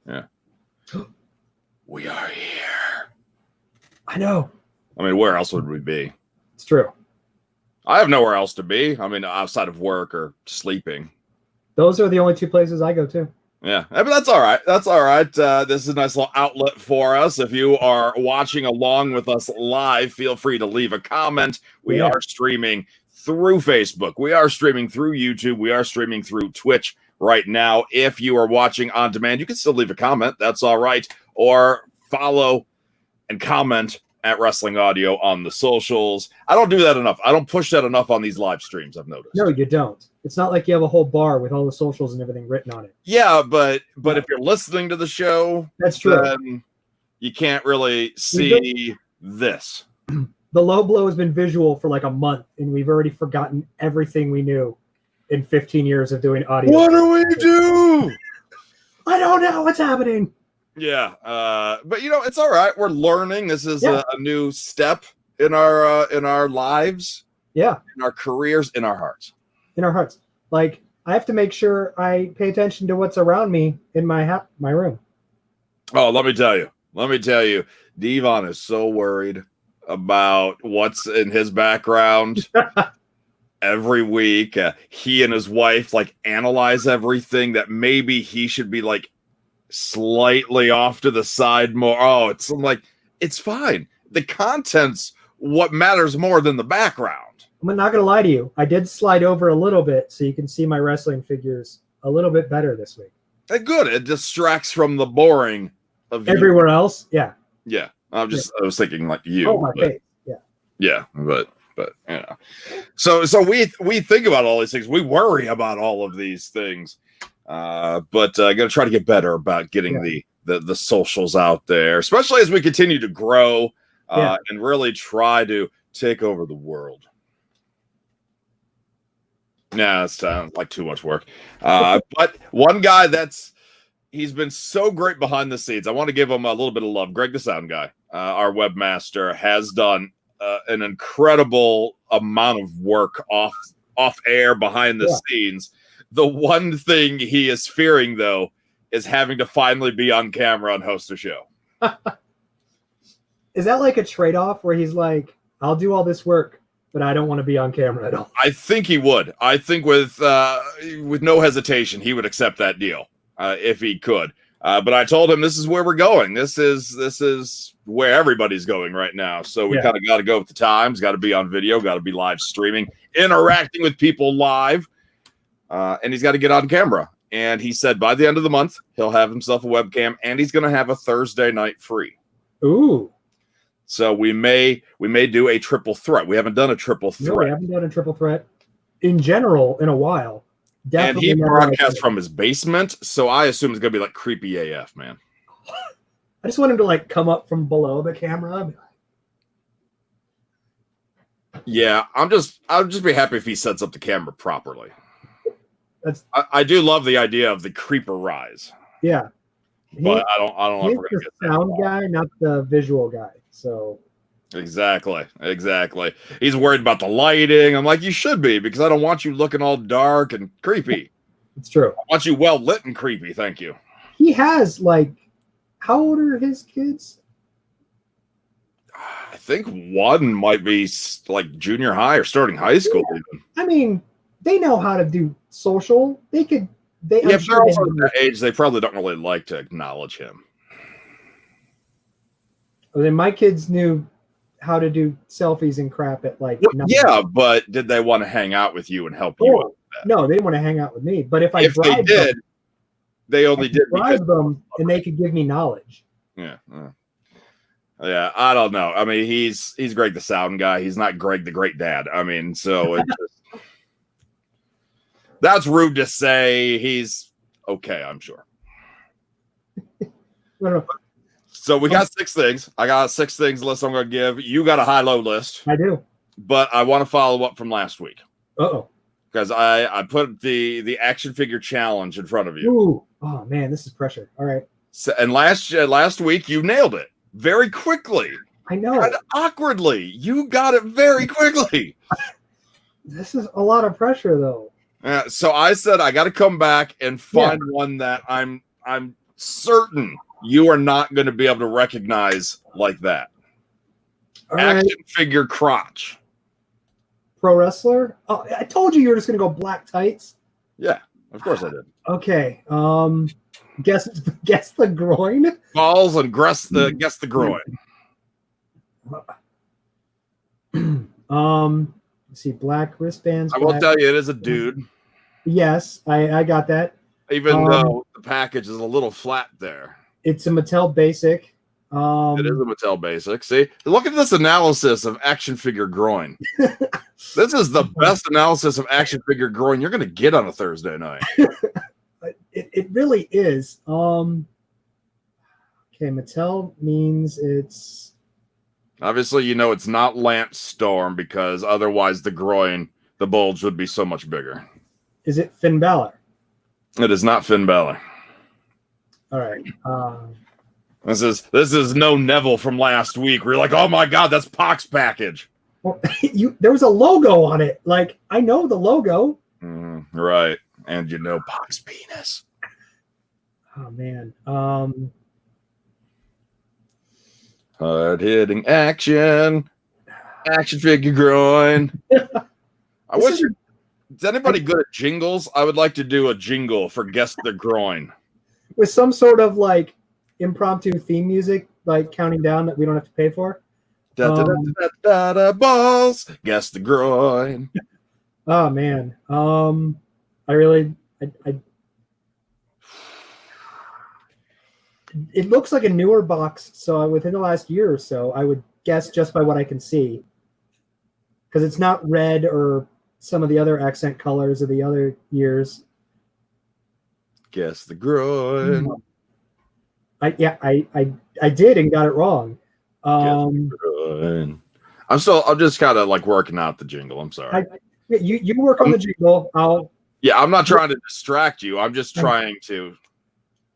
Yeah. We are here. I know. I mean, where else would we be? It's true. I have nowhere else to be. I mean, outside of work or sleeping. Those are the only two places I go to. Yeah, but that's all right. That's all right. This is a nice little outlet for us. If you are watching along with us live, feel free to leave a comment. We are streaming through Facebook. We are streaming through YouTube. We are streaming through Twitch right now. If you are watching on demand, you can still leave a comment. That's all right. Or follow and comment at Wrestling Audio on the socials. I don't do that enough. I don't push that enough on these live streams, I've noticed. No, you don't. It's not like you have a whole bar with all the socials and everything written on it. Yeah, but if you're listening to the show, that's true. Then you can't really see this. The low blow has been visual for like a month, and we've already forgotten everything we knew in 15 years of doing audio. What do we do? I don't know what's happening. Yeah, but it's all right. We're learning. This is a new step in our lives. Yeah, in our careers, in our hearts. In our hearts. Like, I have to make sure I pay attention to what's around me in my room. Oh, let me tell you, Devon is so worried about what's in his background. Every week, he and his wife analyze everything that maybe he should be slightly off to the side more. Oh, it's fine. The content's what matters more than the background. I'm not gonna lie to you. I did slide over a little bit so you can see my wrestling figures a little bit better this week. Good. It distracts from the boring of everywhere else. Yeah. Yeah. I was thinking you. Oh, my face. Yeah. Yeah, but So we think about all these things. We worry about all of these things. But I got to try to get better about getting the socials out there, especially as we continue to grow and really try to take over the world. Nah, it's like too much work. But one guy he's been so great behind the scenes. I want to give him a little bit of love. Greg, the sound guy, our webmaster, has done an incredible amount of work off air behind the scenes. The one thing he is fearing, though, is having to finally be on camera and host a show. Is that like a trade-off where he's like, I'll do all this work, but I don't want to be on camera at all? I think he would. I think with no hesitation, he would accept that deal if he could. But I told him this is where we're going. This is where everybody's going right now. So we kind of got to go with the times, got to be on video, got to be live streaming, interacting with people live. And he's got to get on camera. And he said by the end of the month, he'll have himself a webcam, and he's going to have a Thursday night free. Ooh. So we may do a triple threat. We haven't done a triple threat. No, we haven't done a triple threat in general in a while. Definitely. And he broadcasts from his basement, so I assume it's going to be creepy AF, man. I just want him to come up from below the camera. Yeah, I'll just be happy if he sets up the camera properly. I do love the idea of the creeper rise. Yeah, but I don't know if we're gonna get the sound guy, not the visual guy. So exactly. He's worried about the lighting. I'm like, you should be, because I don't want you looking all dark and creepy. It's true. I want you well lit and creepy. Thank you. He has how old are his kids? I think one might be junior high or starting high school. Even. I mean, they know how to do social. If they're also at that age, they probably don't really like to acknowledge him. Well, then my kids knew how to do selfies and crap at but did they want to hang out with you and help you out with that? No, they didn't want to hang out with me. But if they did, they only did because them, and they could give me knowledge. Yeah. Yeah, I don't know. I mean, he's Greg the sound guy. He's not Greg the great dad. I mean, so it just that's rude to say. He's okay, I'm sure. So we got 6 things. I got 6 things list I'm going to give. You got a high-low list. I do. But I want to follow up from last week. Uh-oh. Because I put the action figure challenge in front of you. Ooh. Oh, man, this is pressure. All right. So, and last week, you nailed it very quickly. I know. Kind of awkwardly. You got it very quickly. This is a lot of pressure, though. So I said I got to come back and find one that I'm certain you are not going to be able to recognize like that. All Action right. figure crotch. Pro wrestler. Oh, I told you were just gonna go black tights. Yeah, of course I did. Okay. Guess the groin. Balls and guess the groin. Let's see, black wristbands. I will tell you, it is a dude. Yes, I got that. Even though the package is a little flat there. It's a Mattel Basic. It is a Mattel Basic. See, look at this analysis of action figure groin. This is the best analysis of action figure groin you're going to get on a Thursday night. It really is. Okay, Mattel means it's obviously, you know it's not Lance Storm because otherwise the bulge would be so much bigger. Is it Finn Balor? It is not Finn Balor. All right. This is no Neville from last week. We're like, oh my god, that's Pac's package. Well, there was a logo on it. Like, I know the logo. Right, and you know Pac's penis. Oh man. Hard hitting action figure groin. I wish. Is anybody good at jingles? I would like to do a jingle for Guess the Groin. With some sort of like impromptu theme music, like counting down that we don't have to pay for. Balls. Guess the groin. Oh man. It looks like a newer box, so within the last year or so, I would guess just by what I can see. Because it's not red or some of the other accent colors of the other years. Guess the groin. I did and got it wrong. I'm just kind of like working out the jingle. I'm sorry. You work on the jingle. I'm not trying to distract you. I'm just trying to.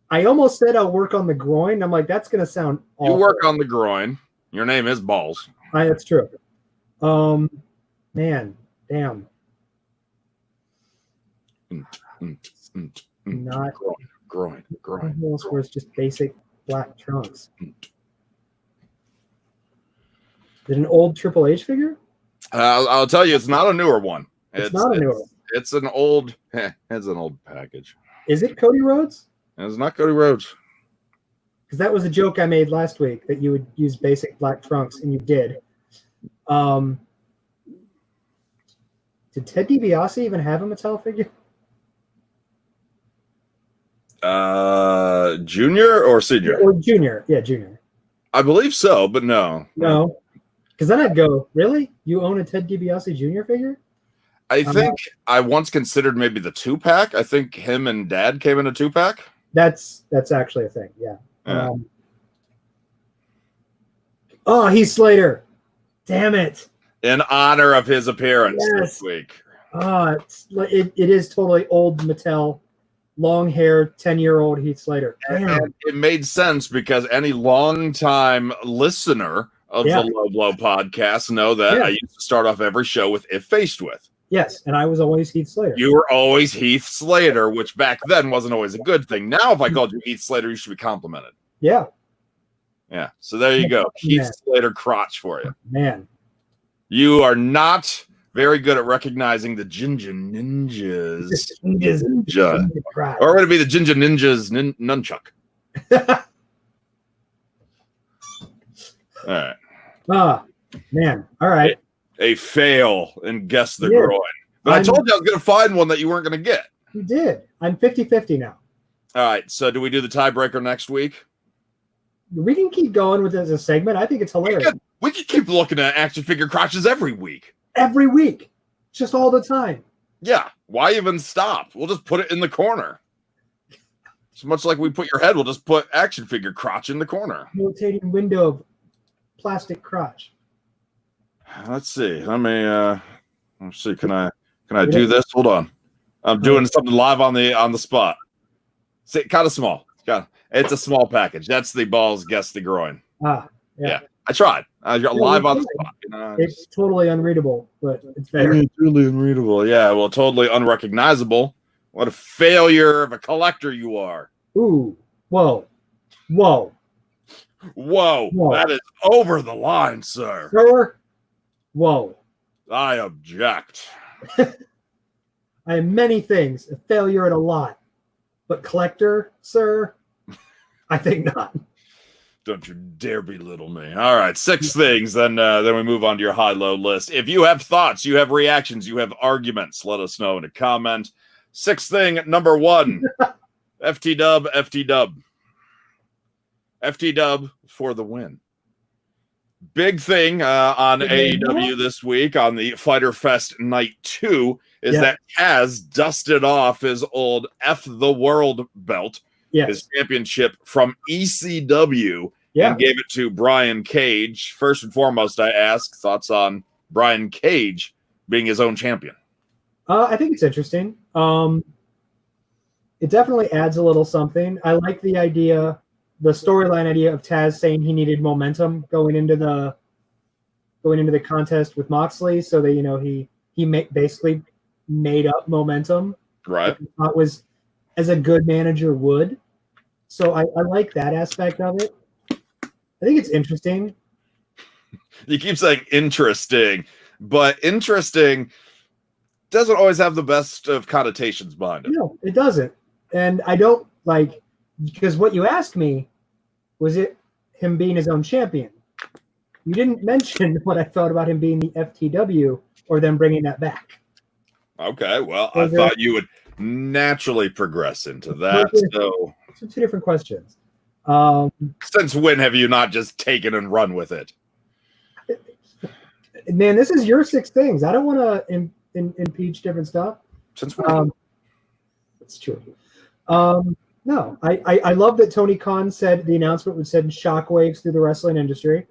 I almost said I'll work on the groin. I'm like, that's gonna sound awful. You work on the groin. Your name is Ballz. That's true. Man, damn. Not groin. Almost where it's just basic black trunks. Is it an old Triple H figure? I'll tell you, it's not a newer one. It's not a newer one. It's an old. It's an old package. Is it Cody Rhodes? It's not Cody Rhodes. Because that was a joke I made last week that you would use basic black trunks, and you did. Did Ted DiBiase even have a Mattel figure? Junior or senior? Or junior. Yeah, junior. I believe so, but no. No. Because then I'd go, really? You own a Ted DiBiase Jr. figure? I think I once considered maybe the 2-pack. I think him and Dad came in a 2-pack. That's actually a thing, yeah. Heath Slater. Damn it. In honor of his appearance this week. It is totally old Mattel. Long hair, 10-year-old Heath Slater. And it made sense because any longtime listener of the Low Blow podcast know that I used to start off every show with "If Faced With." Yes, and I was always Heath Slater. You were always Heath Slater, which back then wasn't always a good thing. Now, if I called you Heath Slater, you should be complimented. Yeah. Yeah. So there you go. Heath Slater crotch for you. Man. You are not very good at recognizing the Ginger Ninjas. Ninja. Or would it be the Ginger Ninjas nunchuck? All right. Man. All right. A fail and guess the groin. But I told you I was going to find one that you weren't going to get. You did. I'm 50-50 now. All right. So do we do the tiebreaker next week? We can keep going with it as a segment. I think it's hilarious. We could keep looking at action figure crotches every week. Every week. Just all the time. Yeah. Why even stop? We'll just put it in the corner. It's much like we put your head, we'll just put action figure crotch in the corner. Rotating window of plastic crotch. Let's see. Let's see. Can I do this? Hold on. I'm doing something live on the spot. See, kind of small. It's a small package. That's the Ballz Guess the Groin. Yeah. I tried. I got live on the spot. It's totally unreadable, but it's there. Totally unreadable. Yeah, well, totally unrecognizable. What a failure of a collector you are. Ooh. Whoa. Whoa. Whoa. That is over the line, sir. Sir? Whoa. I object. I am many things, a failure at a lot. But collector, sir? I think not. Don't you dare belittle me. All right, 6 things. Then we move on to your high-low list. If you have thoughts, you have reactions, you have arguments, let us know in a comment. 6th thing, number 1, FT-dub, FT-dub. FT-dub for the win. Big thing on AEW this week on the Fyter Fest Night 2 is that Taz dusted off his old F the World belt, his championship from ECW, and gave it to Brian Cage. First and foremost, I ask thoughts on Brian Cage being his own champion. I think it's interesting. It definitely adds a little something. I like the idea, the storyline idea of Taz saying he needed momentum going into the contest with Moxley, so that he basically made up momentum, right? That was as a good manager would. So I like that aspect of it. I think it's interesting. You keep saying interesting, but interesting doesn't always have the best of connotations behind it. No, it doesn't. And I don't like, because what you asked me was it him being his own champion. You didn't mention what I thought about him being the FTW or them bringing that back. Okay, well, I thought you would naturally progress into that. So 2 different questions. Since when have you not just taken and run with it? Man, this is your 6 things. I don't want to impeach different stuff. Since when? It's true. No, I love that Tony Khan said the announcement would send shockwaves through the wrestling industry.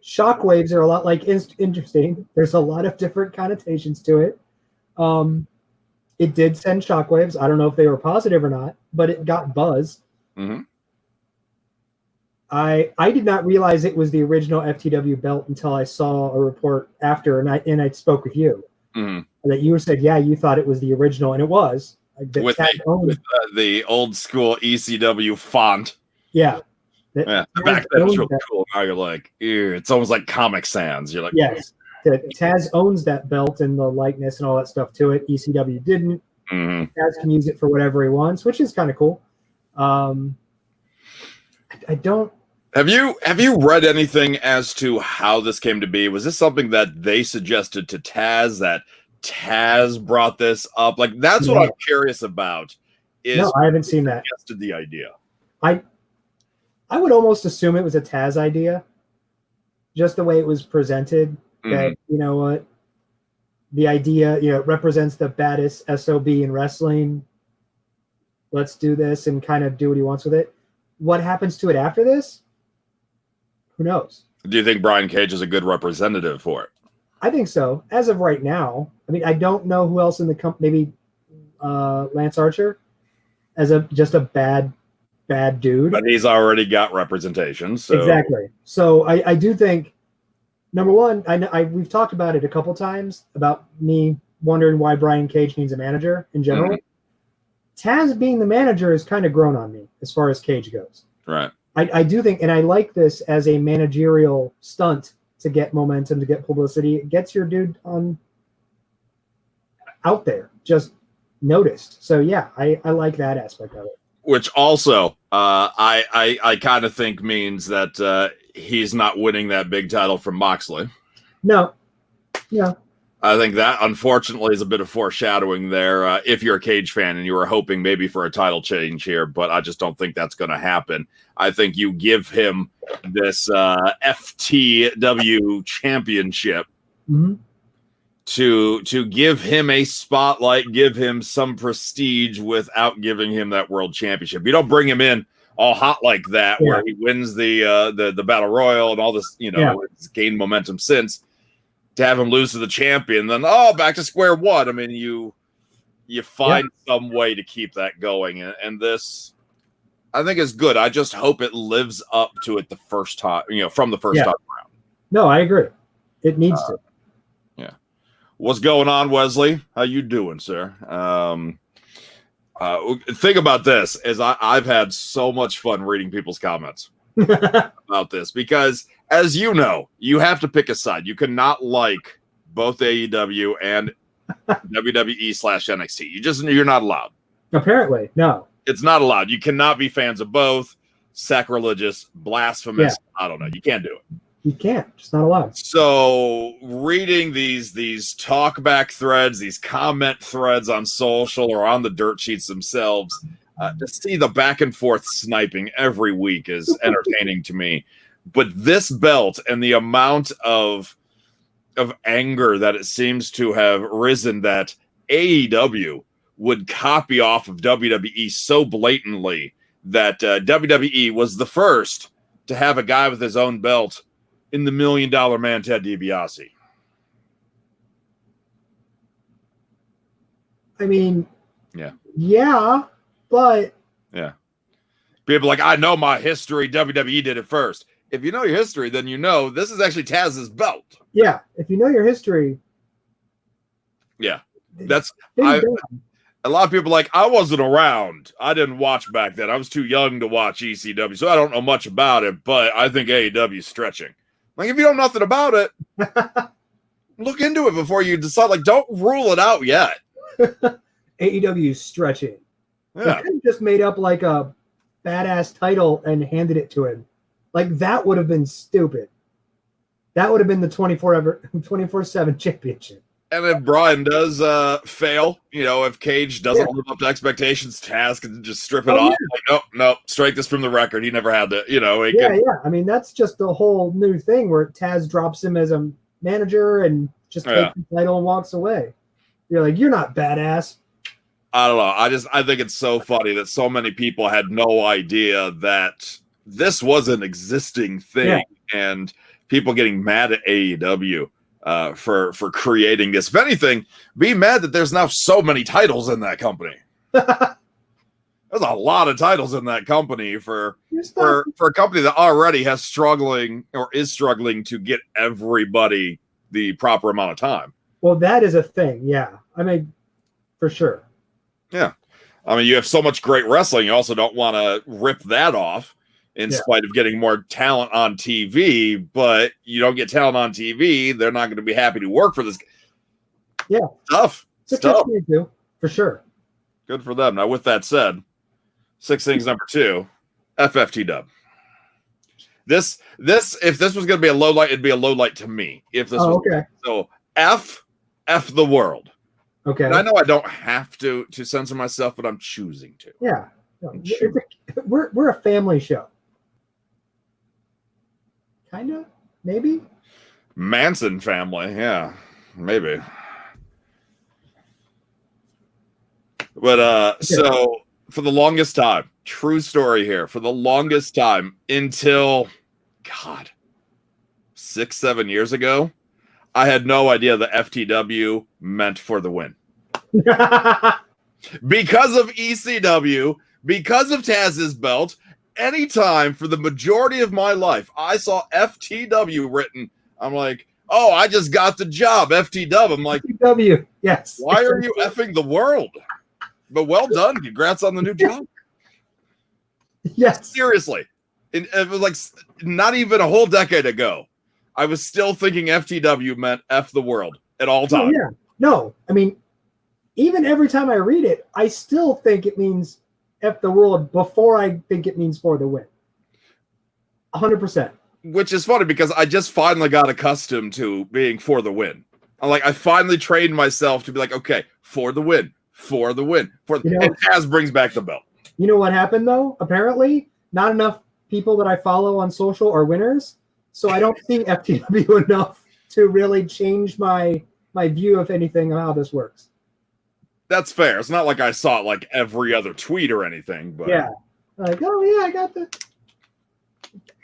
Shockwaves are a lot like interesting. There's a lot of different connotations to it. It did send shockwaves. I don't know if they were positive or not, but it got buzz. Mm-hmm. I did not realize it was the original FTW belt until I saw a report after, and I spoke with you. Mm-hmm. That you said, yeah, you thought it was the original, and it was. With the old school ECW font. Yeah. Back then it was real cool. Now you're like, ew, it's almost like Comic Sans. You're like, yes. Taz owns that belt and the likeness and all that stuff to it. ECW didn't. Mm-hmm. Taz can use it for whatever he wants, which is kind of cool. I don't. Have you read anything as to how this came to be? Was this something that they suggested to Taz, that Taz brought this up? Like, that's what I'm curious about. No, I haven't seen that. Suggested the idea. I would almost assume it was a Taz idea, just the way it was presented. That you know what, the idea represents the baddest SOB in wrestling. Let's do this and kind of do what he wants with it. What happens to it after this? Who knows? Do you think Brian Cage is a good representative for it? I think so. As of right now, I mean, I don't know who else in the company. Maybe Lance Archer, as just a bad dude. But he's already got representation. So. Exactly. So I do think, number one, we've talked about it a couple times about me wondering why Brian Cage needs a manager in general. Mm-hmm. Taz being the manager has kind of grown on me as far as Cage goes. Right. I do think, and I like this as a managerial stunt to get momentum, to get publicity. It gets your dude out there, just noticed. So yeah, I like that aspect of it. Which also, I kind of think means that he's not winning that big title from Moxley. No. Yeah. I think that, unfortunately, is a bit of foreshadowing there. If you're a Cage fan and you were hoping maybe for a title change here, but I just don't think that's going to happen. I think you give him this FTW championship to give him a spotlight, give him some prestige without giving him that world championship. You don't bring him in all hot like that, where he wins the Battle Royal and all this, it's gained momentum since. To have him lose to the champion, then back to square one. I mean, you find some way to keep that going, and this, I think, is good. I just hope it lives up to it the first time, from the first time around. No, I agree. It needs to. Yeah. What's going on, Wesley? How you doing, sir? Think about this, as I've had so much fun reading people's comments about this, because as you know, you have to pick a side. You cannot like both AEW and WWE/NXT. You're not allowed. Apparently, no. It's not allowed. You cannot be fans of both. Sacrilegious, blasphemous. Yeah. I don't know. You can't do it. You can't. Just not allowed. So reading these talkback threads, these comment threads on social or on the dirt sheets themselves, to see the back and forth sniping every week is entertaining to me. But this belt and the amount of anger that it seems to have risen that AEW would copy off of WWE so blatantly that WWE was the first to have a guy with his own belt in the $1 Million Man, Ted DiBiase. I mean, yeah, but people like, I know my history. WWE did it first. If you know your history, then you know this is actually Taz's belt. Yeah, if you know your history. Yeah, a lot of people are like, I wasn't around. I didn't watch back then. I was too young to watch ECW, so I don't know much about it, but I think AEW is stretching. Like, if you know nothing about it, look into it before you decide. Like, don't rule it out yet. AEW is stretching. Yeah. They could have just made up like a badass title and handed it to him. Like, that would have been stupid. That would have been the 24/7 championship. And if Brian does fail, if Cage doesn't live up to expectations, Taz can just strip it off. Yeah. Like, no, strike this from the record. He never had to, Yeah. I mean, that's just a whole new thing where Taz drops him as a manager and just takes the title and walks away. You're like, you're not badass. I don't know. I think it's so funny that so many people had no idea that this was an existing thing, and people getting mad at AEW. For creating this. If anything, be mad that there's now so many titles in that company. There's a lot of titles in that company for a company that already is struggling to get everybody the proper amount of time. Well, that is a thing. Yeah. I mean, for sure. Yeah. I mean, you have so much great wrestling. You also don't want to rip that off. In spite of getting more talent on TV, but you don't get talent on TV, they're not going to be happy to work for this. Yeah. Tough. Stuff. For sure. Good for them. Now, with that said, 6 things number 2, FFT dub. If this was going to be a low light, it'd be a low light to me. If this was okay. So F the world. Okay. And I know I don't have to censor myself, but I'm choosing to. Yeah. We're a family show. Kind of, maybe. Manson family, yeah, maybe. But so for the longest time, true story here, for the longest time until 6-7 years ago, I had no idea that FTW meant for the win. Because of ECW, because of Taz's belt, anytime for the majority of my life, I saw FTW written. I'm like, oh, I just got the job, FTW. I'm like, FTW, yes. Why are you effing the world? But well done. Congrats on the new job. Yes. Seriously. It was like not even a whole decade ago. I was still thinking FTW meant F the world at all times. Yeah. No, I mean, even every time I read it, I still think it means F the world before I think it means for the win. 100%. Which is funny because I just finally got accustomed to being for the win. I finally trained myself to be like, okay, for the win. And Taz brings back the belt. You know what happened though? Apparently, not enough people that I follow on social are winners, so I don't see FTW enough to really change my view of anything of how this works. That's fair. It's not like I saw it like every other tweet or anything, but like, oh yeah, I got the.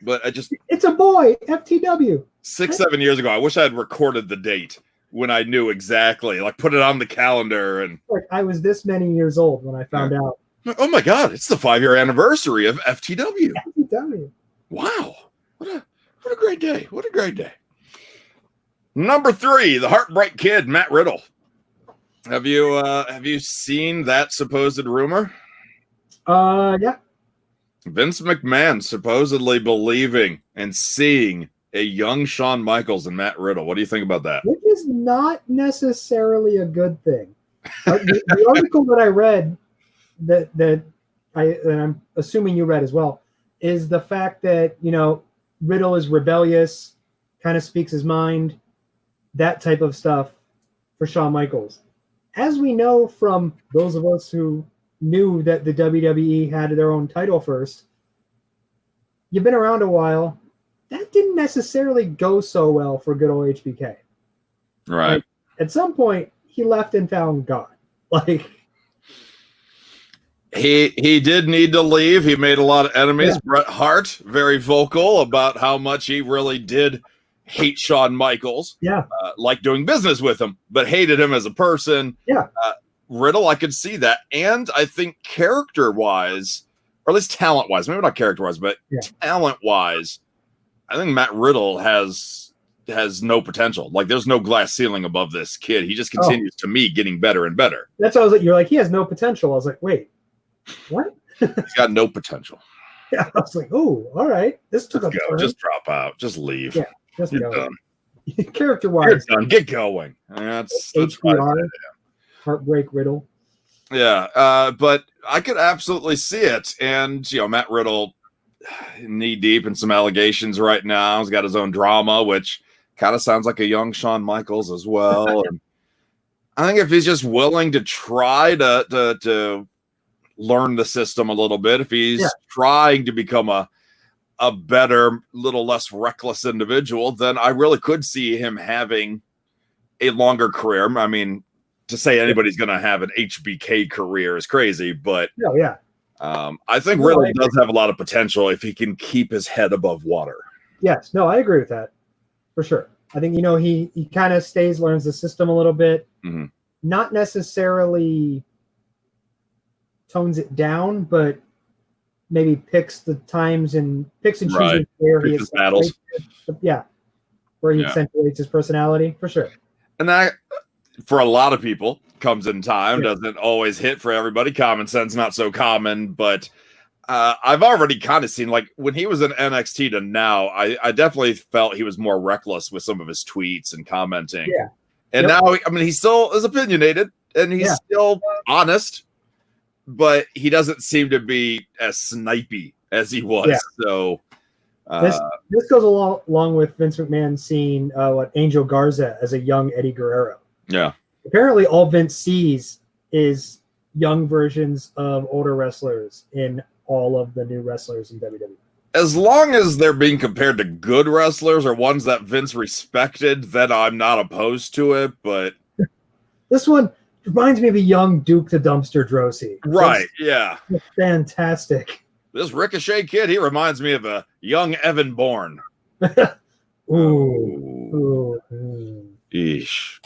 But it's a boy, FTW. 6-7 years ago, I wish I had recorded the date when I knew exactly, like put it on the calendar. And like I was this many years old when I found out. Oh my God, it's the 5-year anniversary of FTW. FTW. Wow. What a great day. What a great day. Number 3, the Heartbreak Kid, Matt Riddle. Have you seen that supposed rumor? Yeah. Vince McMahon supposedly believing and seeing a young Shawn Michaels and Matt Riddle. What do you think about that? Which is not necessarily a good thing. The article that I read that I'm assuming you read as well is the fact that, Riddle is rebellious, kind of speaks his mind, that type of stuff for Shawn Michaels. As we know from those of us who knew that the WWE had their own title first, you've been around a while. That didn't necessarily go so well for good old HBK. Right. Like, at some point, he left and found God. Like, he did need to leave. He made a lot of enemies. Yeah. Bret Hart, very vocal about how much he really did hate Shawn Michaels. Yeah. Like doing business with him, but hated him as a person. Yeah. Riddle, I could see that. And I think character-wise, or at least talent-wise, maybe not character-wise, but talent-wise, I think Matt Riddle has no potential. Like, there's no glass ceiling above this kid. He just continues, to me, getting better and better. That's what I was like. You're like, he has no potential. I was like, wait, what? He's got no potential. Yeah, I was like, oh, all right. This took a turn. Just drop out. Just leave. Yeah, just You're go. done. Character-wise. You're done. Get going. That's HBR, Heartbreak Riddle. Yeah, but I could absolutely see it. And, Matt Riddle, knee deep in some allegations right now. He's got his own drama, which kind of sounds like a young Shawn Michaels as well. And I think if he's just willing to try to learn the system a little bit, if he's trying to become a better, little less reckless individual, then I really could see him having a longer career. I mean, to say anybody's going to have an HBK career is crazy, but I think Riddle does have a lot of potential if he can keep his head above water. Yes, no, I agree with that for sure. I think, he kind of learns the system a little bit, not necessarily tones it down, but maybe picks the times and chooses where he battles. Where he accentuates his personality for sure. And that, for a lot of people, comes in time. Doesn't always hit for everybody. Common sense, not so common. But I've already kind of seen, like, when he was in NXT to now, I definitely felt he was more reckless with some of his tweets and commenting. Yeah. And now, I mean, he still is opinionated and he's still honest, but he doesn't seem to be as snipey as he was. Yeah. So this goes along with Vince McMahon seeing Angel Garza as a young Eddie Guerrero. Yeah. Apparently, all Vince sees is young versions of older wrestlers in all of the new wrestlers in WWE. As long as they're being compared to good wrestlers or ones that Vince respected, then I'm not opposed to it. But this one reminds me of a young Duke the Dumpster Droese. Right, yeah. Fantastic. This Ricochet kid, he reminds me of a young Evan Bourne. Ooh. Eesh.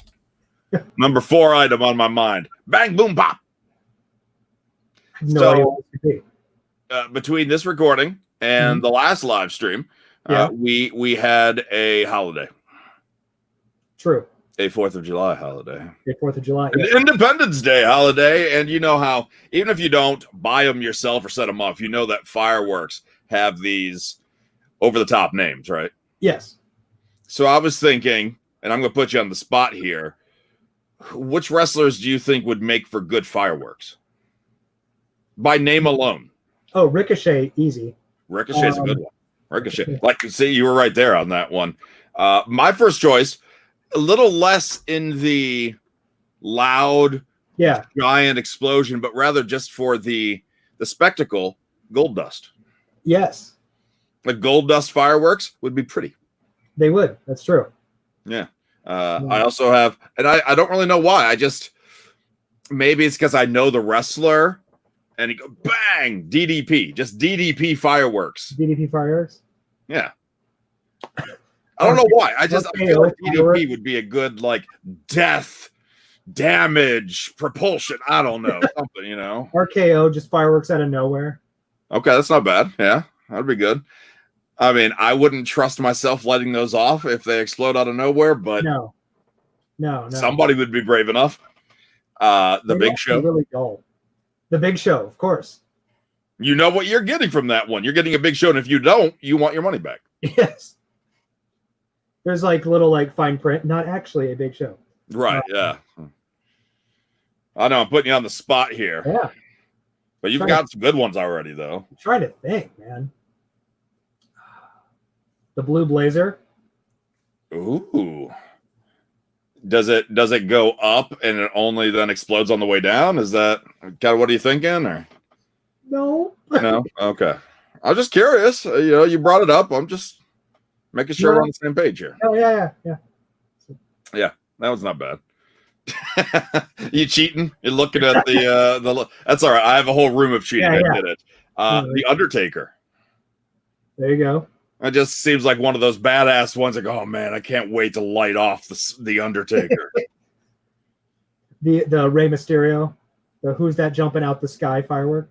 Number 4 item on my mind. Bang, boom, pop. Between this recording and the last live stream, we had a holiday. True. A 4th of July holiday. A 4th of July. An Independence Day holiday. And you know how, even if you don't buy them yourself or set them off, you know that fireworks have these over-the-top names, right? Yes. So I was thinking, and I'm going to put you on the spot here, which wrestlers do you think would make for good fireworks? By name alone. Oh, Ricochet, easy. Ricochet's a good one. Ricochet. Like, see, you were right there on that one. My first choice, a little less in the loud, giant explosion, but rather just for the spectacle, Gold Dust. Yes. Like Gold Dust fireworks would be pretty. They would. That's true. Yeah. I also have, and I don't really know why. Maybe it's because I know the wrestler, and he go bang, DDP, just DDP fireworks. DDP fireworks? Yeah. I don't know why. I feel like DDP would be a good, like, death, damage, propulsion. I don't know. Something, RKO, just fireworks out of nowhere. Okay, that's not bad. Yeah, that'd be good. I mean, I wouldn't trust myself letting those off if they explode out of nowhere, but no. Somebody would be brave enough. The Big Show. Really dull. The Big Show, of course. You know what you're getting from that one. You're getting a Big Show, and if you don't, you want your money back. Yes. There's like little like fine print, not actually a Big Show. Right, yeah. I know I'm putting you on the spot here. Yeah. But you've got some good ones already, though. I'm trying to think, man. The Blue Blazer. Ooh. Does it go up and it only then explodes on the way down? Is that kind of what are you thinking? Or no? No? Okay. I was just curious. You brought it up. I'm just making sure we're on the same page here. Oh, yeah. Yeah, that was not bad. You cheating? You're looking at the that's all right. I have a whole room of cheating. I did it. The Undertaker. There you go. It just seems like one of those badass ones. Like, oh man, I can't wait to light off the Undertaker. the Rey Mysterio. The who's that jumping out the sky firework?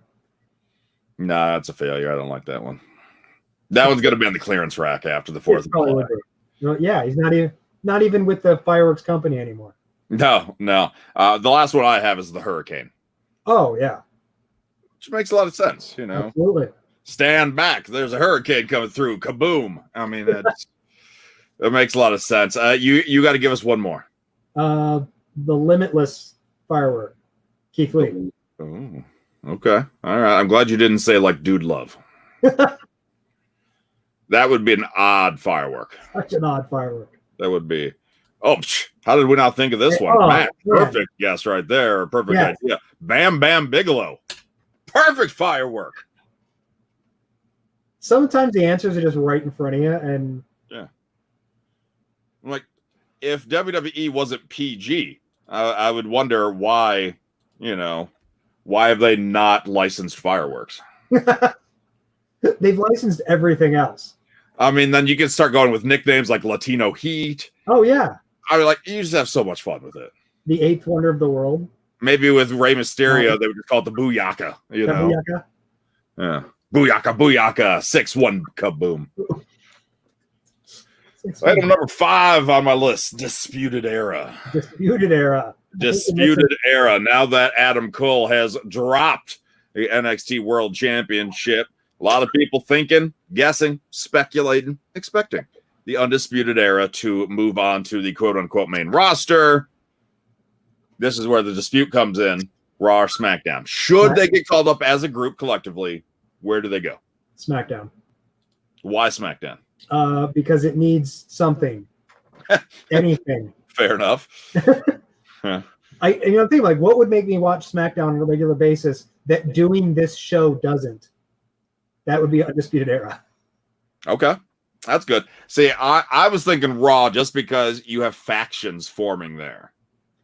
Nah, that's a failure. I don't like that one. That one's gonna be on the clearance rack after the 4th of July. Well, yeah, he's not even with the fireworks company anymore. No. The last one I have is the Hurricane. Oh yeah, which makes a lot of sense. Absolutely. Stand back. There's a hurricane coming through. Kaboom. I mean, that makes a lot of sense. You got to give us one more. The Limitless firework. Keith Lee. Oh, okay. All right. I'm glad you didn't say like Dude Love. That would be an odd firework. Such an odd firework. That would be. Oh, how did we not think of this one? Matt, perfect guess right there. Perfect idea. Bam Bam Bigelow. Perfect firework. Sometimes the answers are just right in front of you, and like if WWE wasn't PG, I would wonder why. Why have they not licensed fireworks? They've licensed everything else. I mean, then you can start going with nicknames like Latino Heat. Oh yeah. I mean, like you just have so much fun with it. The 8th wonder of the world. Maybe with Rey Mysterio, they would just call it the Booyaka. Booyaka. Yeah. Booyaka, booyaka, 6-1 kaboom. Item number 5 on my list: Disputed Era. Disputed Era. Disputed Era. Now that Adam Cole has dropped the NXT World Championship, a lot of people thinking, guessing, speculating, expecting the Undisputed Era to move on to the quote-unquote main roster. This is where the dispute comes in. Raw or SmackDown. Should they get called up as a group collectively, where do they go? SmackDown. Why SmackDown? Because it needs something. Anything. Fair enough. I'm thinking like, what would make me watch SmackDown on a regular basis that doing this show doesn't? That would be Undisputed Era. Okay. That's good. See, I was thinking Raw just because you have factions forming there.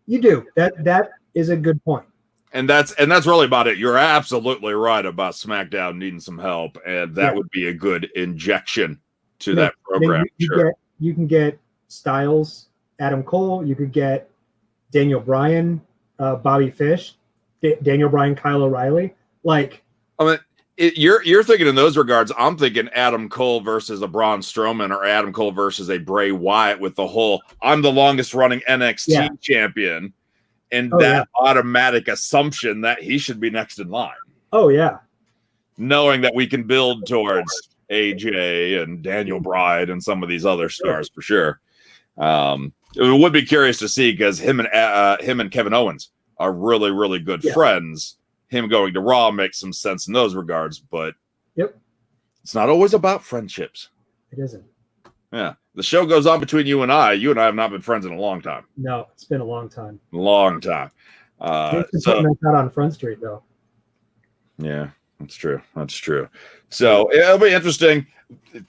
You do. That is a good point. And that's really about it. You're absolutely right about SmackDown needing some help, and that would be a good injection to that program. You can get Styles, Adam Cole. You could get Daniel Bryan, Bobby Fish, Daniel Bryan, Kyle O'Reilly. Like, I mean, you're thinking in those regards. I'm thinking Adam Cole versus a Braun Strowman, or Adam Cole versus a Bray Wyatt with the whole I'm the longest running NXT champion, and automatic assumption that he should be next in line. Oh yeah, knowing that we can build towards AJ and Daniel Bryan and some of these other stars for sure. It would be curious to see because him and Kevin Owens are really, really good friends. Him going to Raw makes some sense in those regards, but it's not always about friendships. It isn't. Yeah. The show goes on between you and I. You and I have not been friends in a long time. No, it's been a long time. Long time. So out on Front Street, though. Yeah, that's true. That's true. So it'll be interesting.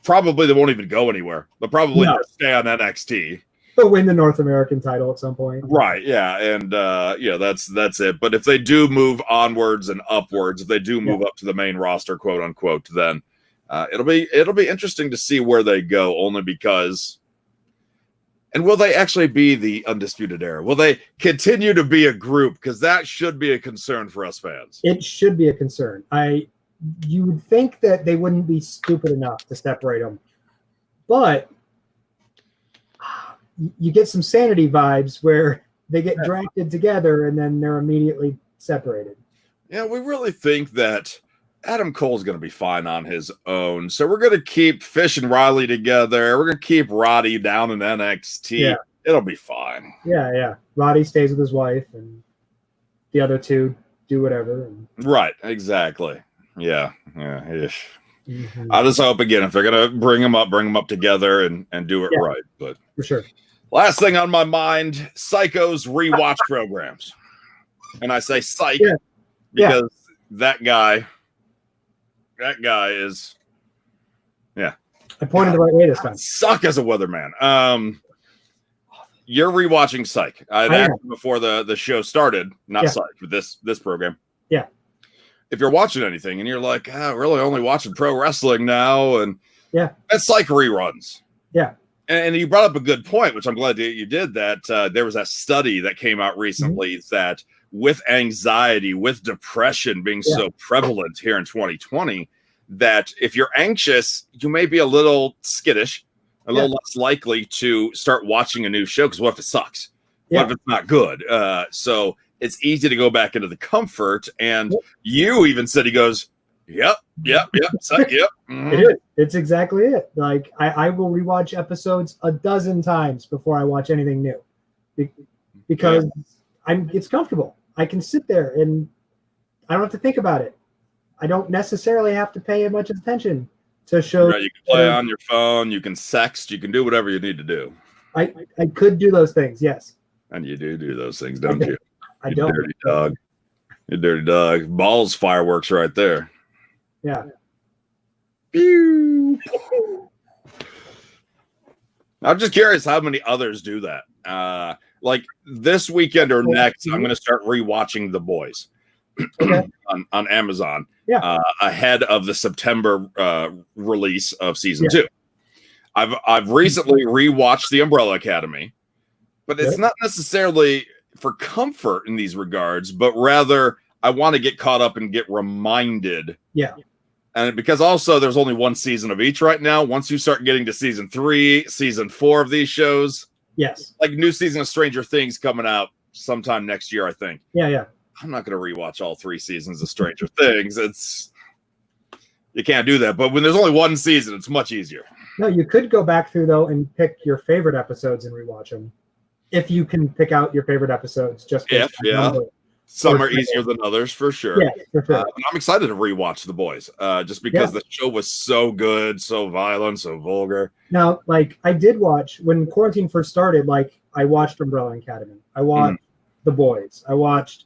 Probably they won't even go anywhere. They'll probably just stay on NXT. They'll win the North American title at some point. Right. Yeah. And that's it. But if they do move onwards and upwards, if they do move up to the main roster, quote unquote, then it'll be interesting to see where they go, only because. And will they actually be the Undisputed Era? Will they continue to be a group? Because that should be a concern for us fans. It should be a concern. You would think that they wouldn't be stupid enough to separate them, but you get some sanity vibes where they get drafted together and then they're immediately separated. Yeah, we really think that Adam Cole's going to be fine on his own. So we're going to keep Fish and Riley together. We're going to keep Roddy down in NXT. Yeah. It'll be fine. Yeah. Roddy stays with his wife and the other two do whatever. Right, exactly. Yeah. Mm-hmm. I just hope, again, if they're going to bring them up together and do it right. But for sure. Last thing on my mind, Psycho's rewatch programs. And I say psych because that guy is, I pointed the right way this time. Suck as a weatherman. You're rewatching Psych. I asked before the show started, not Psych, but this program. Yeah. If you're watching anything and you're like, really only watching pro wrestling now, and that's Psych reruns. Yeah. And you brought up a good point, which I'm glad that you did, that there was that study that came out recently that with anxiety, with depression being so prevalent here in 2020, that if you're anxious, you may be a little skittish, a little less likely to start watching a new show, because what if it sucks? What if it's not good? So it's easy to go back into the comfort. And you even said, he goes, yep. Mm-hmm. It is. It's exactly it. Like I will rewatch episodes a dozen times before I watch anything new, because it's comfortable. I can sit there and I don't have to think about it. I don't necessarily have to pay much attention to shows. Right, you can play on your phone. You can sext. You can do whatever you need to do. I could do those things. Yes. And you do those things, don't you? I don't. Dirty dog. You dirty dog. Ballz fireworks right there. Yeah. Pew. I'm just curious how many others do that. Like this weekend or next, I'm going to start rewatching The Boys on Amazon ahead of the September release of season 2. I've recently rewatched The Umbrella Academy, but it's not necessarily for comfort in these regards, but rather I want to get caught up and get reminded. Yeah. And because also there's only one season of each right now. Once you start getting to season 3, season 4 of these shows, like new season of Stranger Things coming out sometime next year, I think. Yeah. I'm not going to rewatch all 3 seasons of Stranger Things. You can't do that. But when there's only one season, it's much easier. No, you could go back through though and pick your favorite episodes and rewatch them, if you can pick out your favorite episodes. Some are easier than others, for sure. Yeah, for sure. I'm excited to rewatch The Boys, just because the show was so good, so violent, so vulgar. Now, like, I did watch, when quarantine first started, like, I watched Umbrella Academy. I watched The Boys. I watched,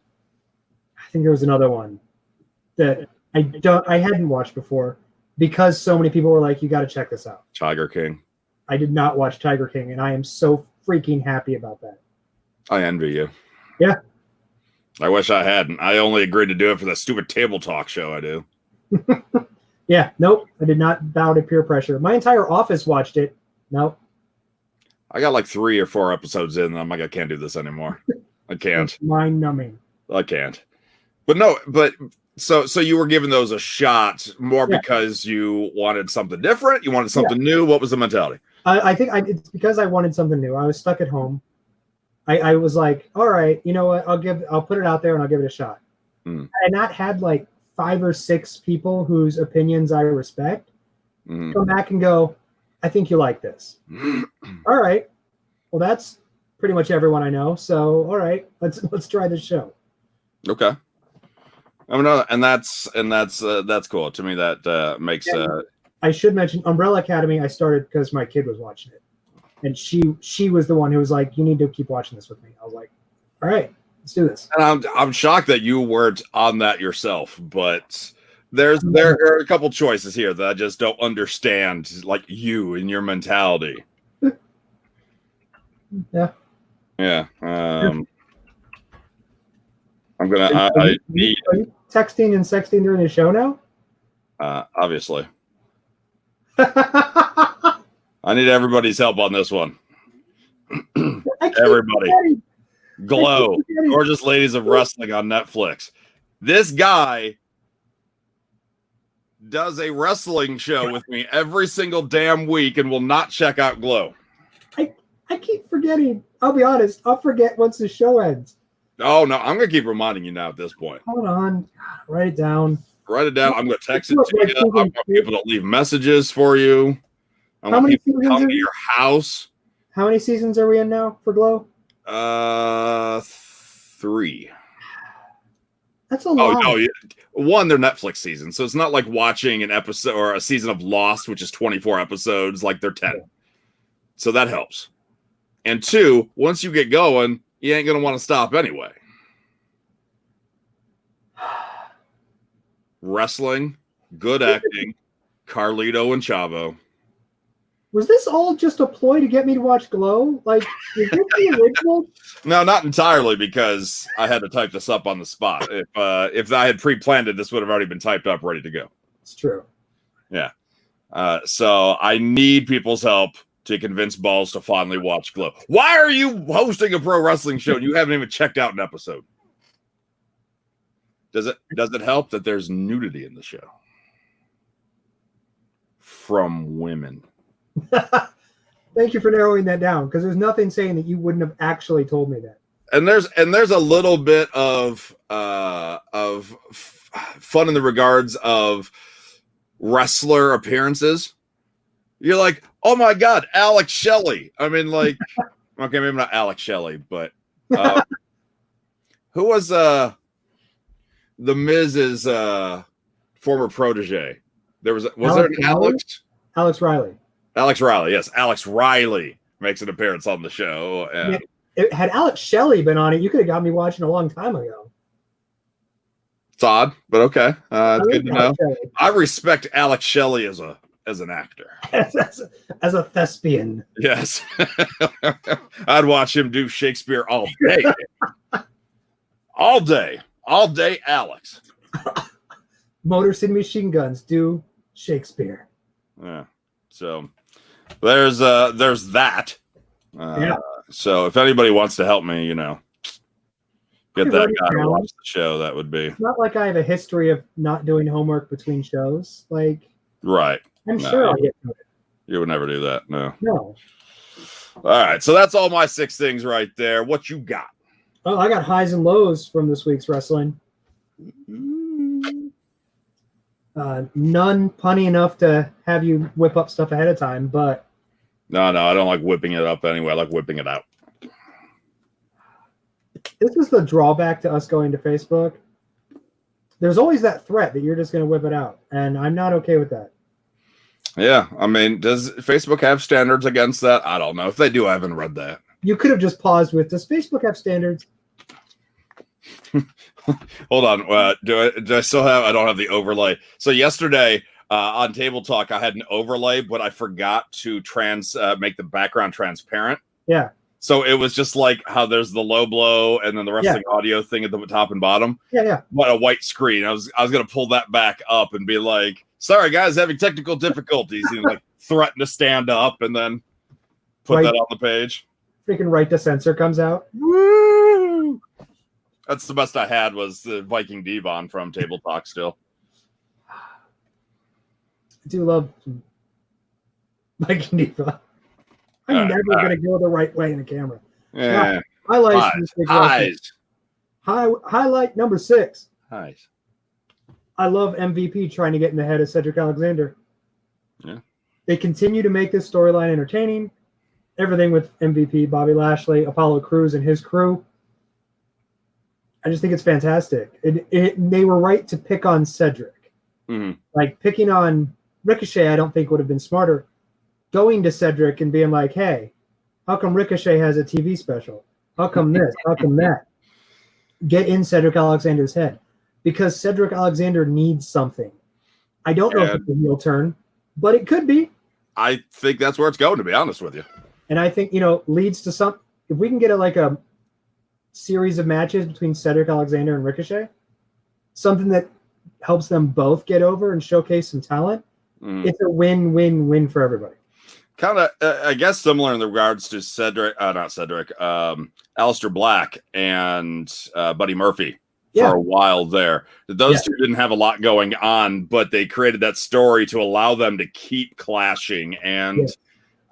I think there was another one that I hadn't watched before, because so many people were like, you got to check this out. Tiger King. I did not watch Tiger King, and I am so freaking happy about that. I envy you. Yeah. I wish I hadn't. I only agreed to do it for that stupid table talk show I do. Yeah, nope. I did not bow to peer pressure. My entire office watched it. Nope. I got like 3 or 4 episodes in, and I'm like, I can't do this anymore. I can't. It's mind-numbing. I can't. But so you were giving those a shot more because you wanted something different? You wanted something new? What was the mentality? I think it's because I wanted something new. I was stuck at home. I was like, all right, you know what? I'll put it out there and I'll give it a shot. And not had like 5 or 6 people whose opinions I respect come back and go, I think you like this. All right. Well, that's pretty much everyone I know. So, all right, let's try this show. Okay. I mean, and that's cool to me. That makes. I should mention Umbrella Academy. I started because my kid was watching it. And she was the one who was like, you need to keep watching this with me. I was like, all right, let's do this. And I'm shocked that you weren't on that yourself, but there are a couple choices here that I just don't understand, like you and your mentality. Yeah. I'm gonna. I need. Are you texting and sexting during the show now? Obviously. I need everybody's help on this one. Everybody. Glow. Gorgeous Ladies of Wrestling on Netflix. This guy does a wrestling show with me every single damn week and will not check out Glow. I I keep forgetting. I'll be honest. I'll forget once the show ends. Oh, no. I'm going to keep reminding you now at this point. Hold on. Write it down. Write it down. I'm going to text it to you. I want people to leave messages for you. I want people to come to your house. How many seasons are we in now for Glow? 3. That's a lot. Oh, no. One, they're Netflix seasons. So it's not like watching an episode or a season of Lost, which is 24 episodes, like they're 10. Yeah. So that helps. And 2, once you get going, you ain't going to want to stop anyway. Wrestling, good acting, Carlito and Chavo. Was this all just a ploy to get me to watch Glow? Like, is this the original? No, not entirely, because I had to type this up on the spot. If I had pre-planned it, this would have already been typed up, ready to go. It's true. Yeah. So I need people's help to convince Ballz to finally watch Glow. Why are you hosting a pro wrestling show and you haven't even checked out an episode? Does it help that there's nudity in the show? From women. Thank you for narrowing that down, because there's nothing saying that you wouldn't have actually told me that. And there's a little bit of fun in the regards of wrestler appearances. You're like, oh my God, Alex Shelley. I mean, like, okay, maybe not Alex Shelley, but who was the Miz's former protege? Was there an Alex? Alex Riley. Alex Riley, yes. Alex Riley makes an appearance on the show. And had Alex Shelley been on it, you could have got me watching a long time ago. It's odd, but okay. It's good to know. I respect Alex Shelley as an actor. as a thespian. Yes. I'd watch him do Shakespeare all day. All day. All day, Alex. Motor City Machine Guns do Shakespeare. Yeah. So there's that. Yeah. So if anybody wants to help me, get that guy to watch the show, that would be. It's not like I have a history of not doing homework between shows. Like, right. I'm sure I'll get to it. You would never do that. No. No. All right. So that's all my 6 things right there. What you got? Oh, I got highs and lows from this week's wrestling. None punny enough to have you whip up stuff ahead of time, but no, I don't like whipping it up anyway. I like whipping it out. This is the drawback to us going to Facebook. There's always that threat that you're just going to whip it out, and I'm not okay with that. Yeah, I mean, does Facebook have standards against that? I don't know. If they do, I haven't read that. You could have just paused with, does Facebook have standards? Hold on. Do I still have? I don't have the overlay. So yesterday on Table Talk, I had an overlay, but I forgot to make the background transparent. Yeah. So it was just like how there's the low blow and then the wrestling audio thing at the top and bottom. Yeah. What a white screen. I was gonna pull that back up and be like, "Sorry guys, having technical difficulties," and like threaten to stand up and then put that on the page. Freaking right to censor comes out. Woo! That's the best I had was the Viking Devon from Table Talk still. I do love Viking Devon. I'm never going to go the right way in the camera. Yeah. Highlight number 6. Highs. I love MVP trying to get in the head of Cedric Alexander. Yeah. They continue to make this storyline entertaining. Everything with MVP, Bobby Lashley, Apollo Crews, and his crew. I just think it's fantastic. They were right to pick on Cedric. Mm-hmm. Like, picking on Ricochet, I don't think would have been smarter. Going to Cedric and being like, hey, how come Ricochet has a TV special? How come this? How come that? Get in Cedric Alexander's head. Because Cedric Alexander needs something. I don't know if it's a heel turn, but it could be. I think that's where it's going, to be honest with you. And I think, leads to some... If we can get a series of matches between Cedric Alexander and Ricochet, something that helps them both get over and showcase some talent, it's a win-win-win for everybody. Kind of, I guess, similar in regards to Aleister Black and Buddy Murphy for a while there. Those two didn't have a lot going on, but they created that story to allow them to keep clashing. And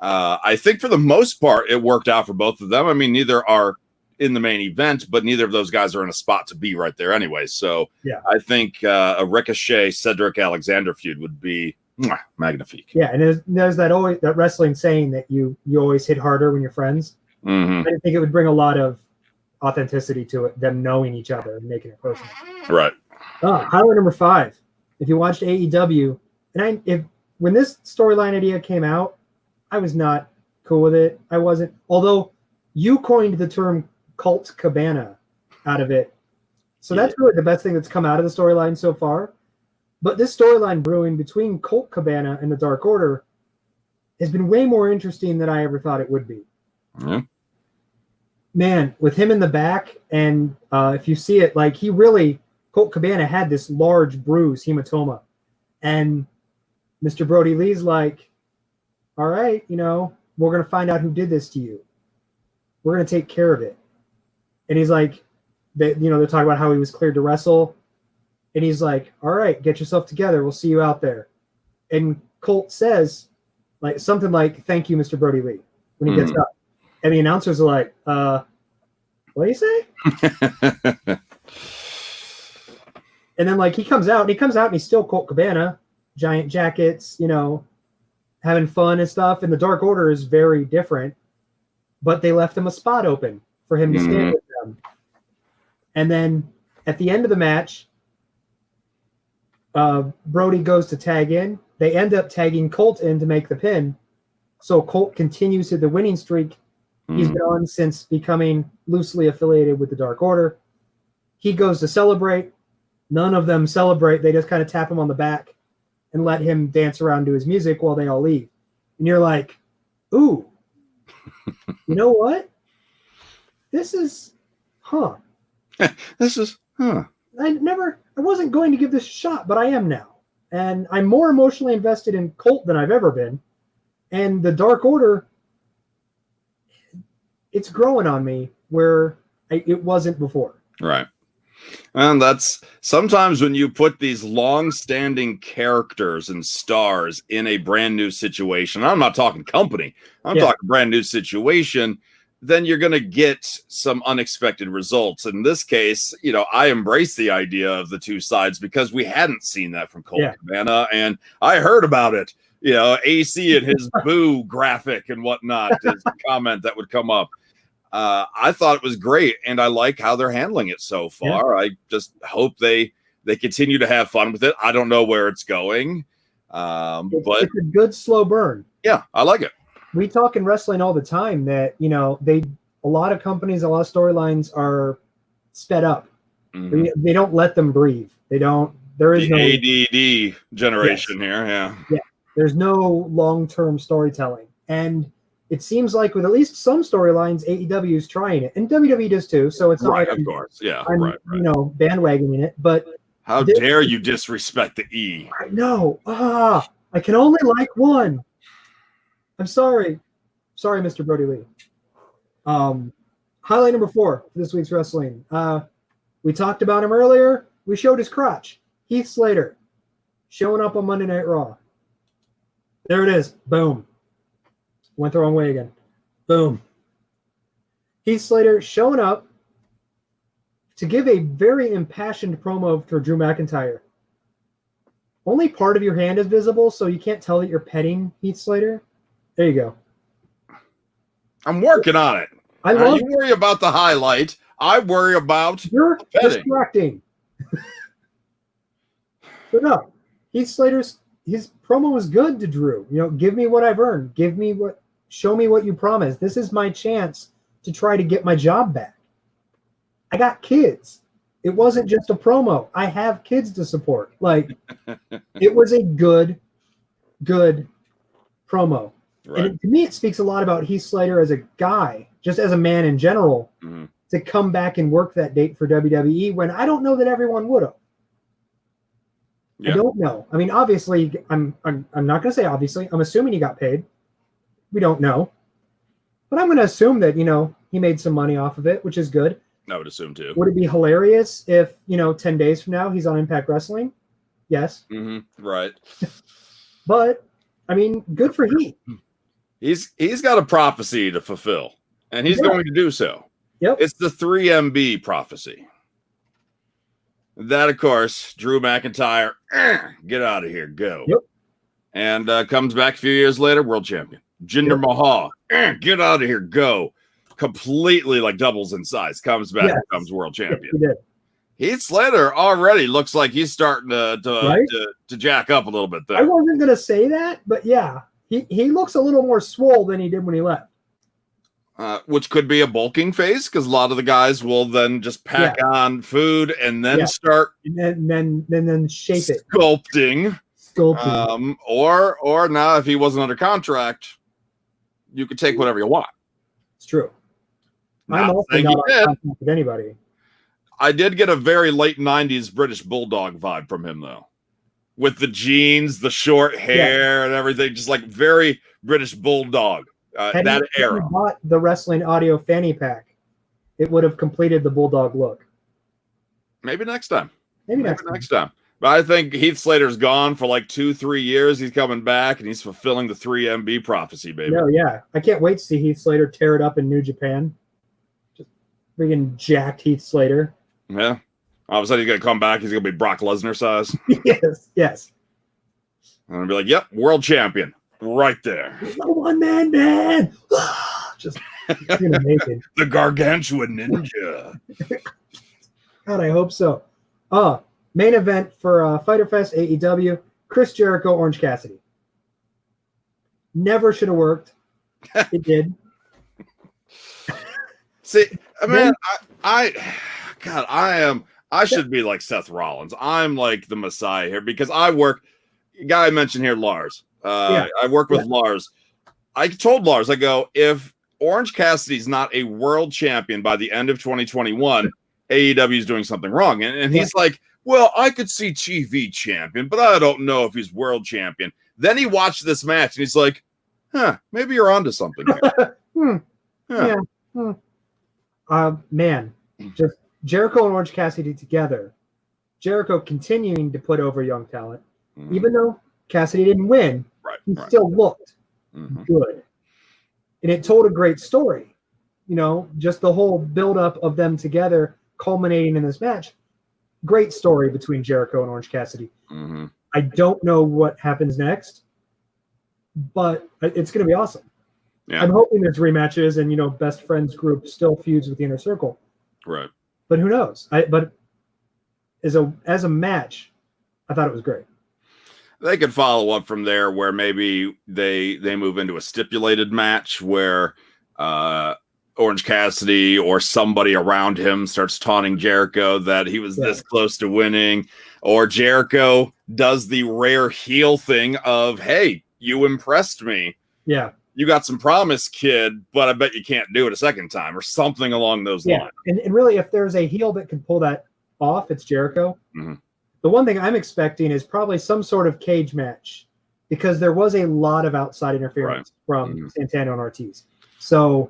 I think for the most part, it worked out for both of them. I mean, neither are in the main event, but neither of those guys are in a spot to be right there anyway. So yeah, I think a Ricochet Cedric Alexander feud would be magnifique. Yeah, and there's that wrestling saying that you always hit harder when you're friends. Mm-hmm. I think it would bring a lot of authenticity to it, them knowing each other and making it personal. Right. Highlight number 5. If you watched AEW, when this storyline idea came out, I was not cool with it. I wasn't. Although you coined the term cult cabana out of it. So that's really the best thing that's come out of the storyline so far. But this storyline brewing between Colt Cabana and the Dark Order has been way more interesting than I ever thought it would be. Mm-hmm. Man, with him in the back, and if you see it, like Colt Cabana had this large bruise, hematoma. And Mr. Brody Lee's like, all right, we're going to find out who did this to you. We're going to take care of it. And he's like, they're talking about how he was cleared to wrestle. And he's like, all right, get yourself together. We'll see you out there. And Colt says like something like, thank you, Mr. Brody Lee, when he gets up. And the announcers are like, what do you say? And then like he comes out and he's still Colt Cabana, giant jackets, having fun and stuff. And the Dark Order is very different, but they left him a spot open for him to stand with them. And then at the end of the match, Brody goes to tag in. They end up tagging Colt in to make the pin. So Colt continues to the winning streak he's been on since becoming loosely affiliated with the Dark Order. He goes to celebrate. None of them celebrate. They just kind of tap him on the back and let him dance around to his music while they all leave. And you're like, ooh, you know what? This is, huh. I wasn't going to give this a shot, but I am now. And I'm more emotionally invested in Colt than I've ever been. And the Dark Order, it's growing on me where it wasn't before. Right. And that's sometimes when you put these long-standing characters and stars in a brand new situation. I'm not talking company. I'm talking brand new situation. Then you're going to get some unexpected results. In this case, I embrace the idea of the two sides because we hadn't seen that from Colt Cabana, and I heard about it. AC and his boo graphic and whatnot is the comment that would come up. I thought it was great, and I like how they're handling it so far. I just hope they continue to have fun with it. I don't know where it's going, but it's a good slow burn. Yeah, I like it. We talk in wrestling all the time that, a lot of companies, a lot of storylines are sped up. Mm-hmm. They don't let them breathe. There is no ADD generation here. Yeah. There's no long-term storytelling. And it seems like with at least some storylines, AEW is trying it. And WWE does too. So it's not right, like of course. Yeah. I'm bandwagoning it. But how dare you disrespect the E? I know. I can only like one. I'm sorry. Sorry, Mr. Brody Lee. Highlight number 4 for this week's wrestling. We talked about him earlier. We showed his crotch. Heath Slater showing up on Monday Night Raw. There it is. Boom. Went the wrong way again. Boom. Heath Slater showing up to give a very impassioned promo for Drew McIntyre. Only part of your hand is visible, so you can't tell that you're petting Heath Slater. There you go. I'm working on it. You worry about the highlight. I worry about you're distracting. But no, Heath Slater's his promo was good to Drew. Give me what I've earned. Show me what you promised. This is my chance to try to get my job back. I got kids. It wasn't just a promo. I have kids to support. Like, it was a good promo. Right. And to me, it speaks a lot about Heath Slater as a guy, just as a man in general, to come back and work that date for WWE when I don't know that everyone would have. Yeah. I don't know. I mean, obviously, I'm not going to say obviously. I'm assuming he got paid. We don't know. But I'm going to assume that, he made some money off of it, which is good. I would assume too. Would it be hilarious if, 10 days from now he's on Impact Wrestling? Yes. Mm-hmm. Right. But, I mean, good for Heath. He's got a prophecy to fulfill, and he's going to do so. Yep. It's the 3MB prophecy. That, of course, Drew McIntyre, get out of here, go. Yep. And comes back a few years later, world champion. Jinder Mahal, get out of here, go. Completely like doubles in size, comes back, becomes world champion. Yes, Heath Slater already looks like he's starting to jack up a little bit there. I wasn't going to say that, but yeah, he looks a little more swole than he did when he left. Which could be a bulking phase, because a lot of the guys will then just pack on food and then start and then shape it. Sculpting. Or now, if he wasn't under contract, you could take whatever you want. It's true. I'm also not on contract with anybody. I did get a very late 90s British Bulldog vibe from him, though. With the jeans, the short hair, and everything. Just like very British Bulldog. That era. If he bought the wrestling audio fanny pack, it would have completed the Bulldog look. Maybe next time. Maybe next time. But I think Heath Slater's gone for like 2-3 years. He's coming back, and he's fulfilling the 3MB prophecy, baby. No, yeah. I can't wait to see Heath Slater tear it up in New Japan. Just freaking jacked Heath Slater. Yeah. All of a sudden, he's going to come back. He's going to be Brock Lesnar size. Yes. And I'll be like, yep, world champion. Right there. The one-man band. Just amazing. The Gargantuan Ninja. God, I hope so. Main event for Fyter Fest AEW, Chris Jericho, Orange Cassidy. Never should have worked. It did. See, man, I should be like Seth Rollins. I'm like the Messiah here because I work. Guy I mentioned here, Lars. I work with Lars. I told Lars, I go, if Orange Cassidy's not a world champion by the end of 2021, AEW is doing something wrong. And he's like, well, I could see TV champion, but I don't know if he's world champion. Then he watched this match and he's like, maybe you're onto something here. Man, just Jericho and Orange Cassidy together. Jericho continuing to put over young talent, even though Cassidy didn't win. He still looked good. And it told a great story. You know, just the whole buildup of them together culminating in this match. Great story between Jericho and Orange Cassidy. I don't know what happens next, but it's going to be awesome. Yeah. I'm hoping there's rematches and, best friends group still feuds with the Inner Circle. Right. But who knows? But as a match, I thought it was great. They could follow up from there where maybe they move into a stipulated match where Orange Cassidy or somebody around him starts taunting Jericho that he was this close to winning, or Jericho does the rare heel thing of, hey, you impressed me. Yeah. You got some promise, kid, but I bet you can't do it a second time, or something along those lines. And really, if there's a heel that can pull that off, it's Jericho. The one thing I'm expecting is probably some sort of cage match, because there was a lot of outside interference from Santana and Ortiz. So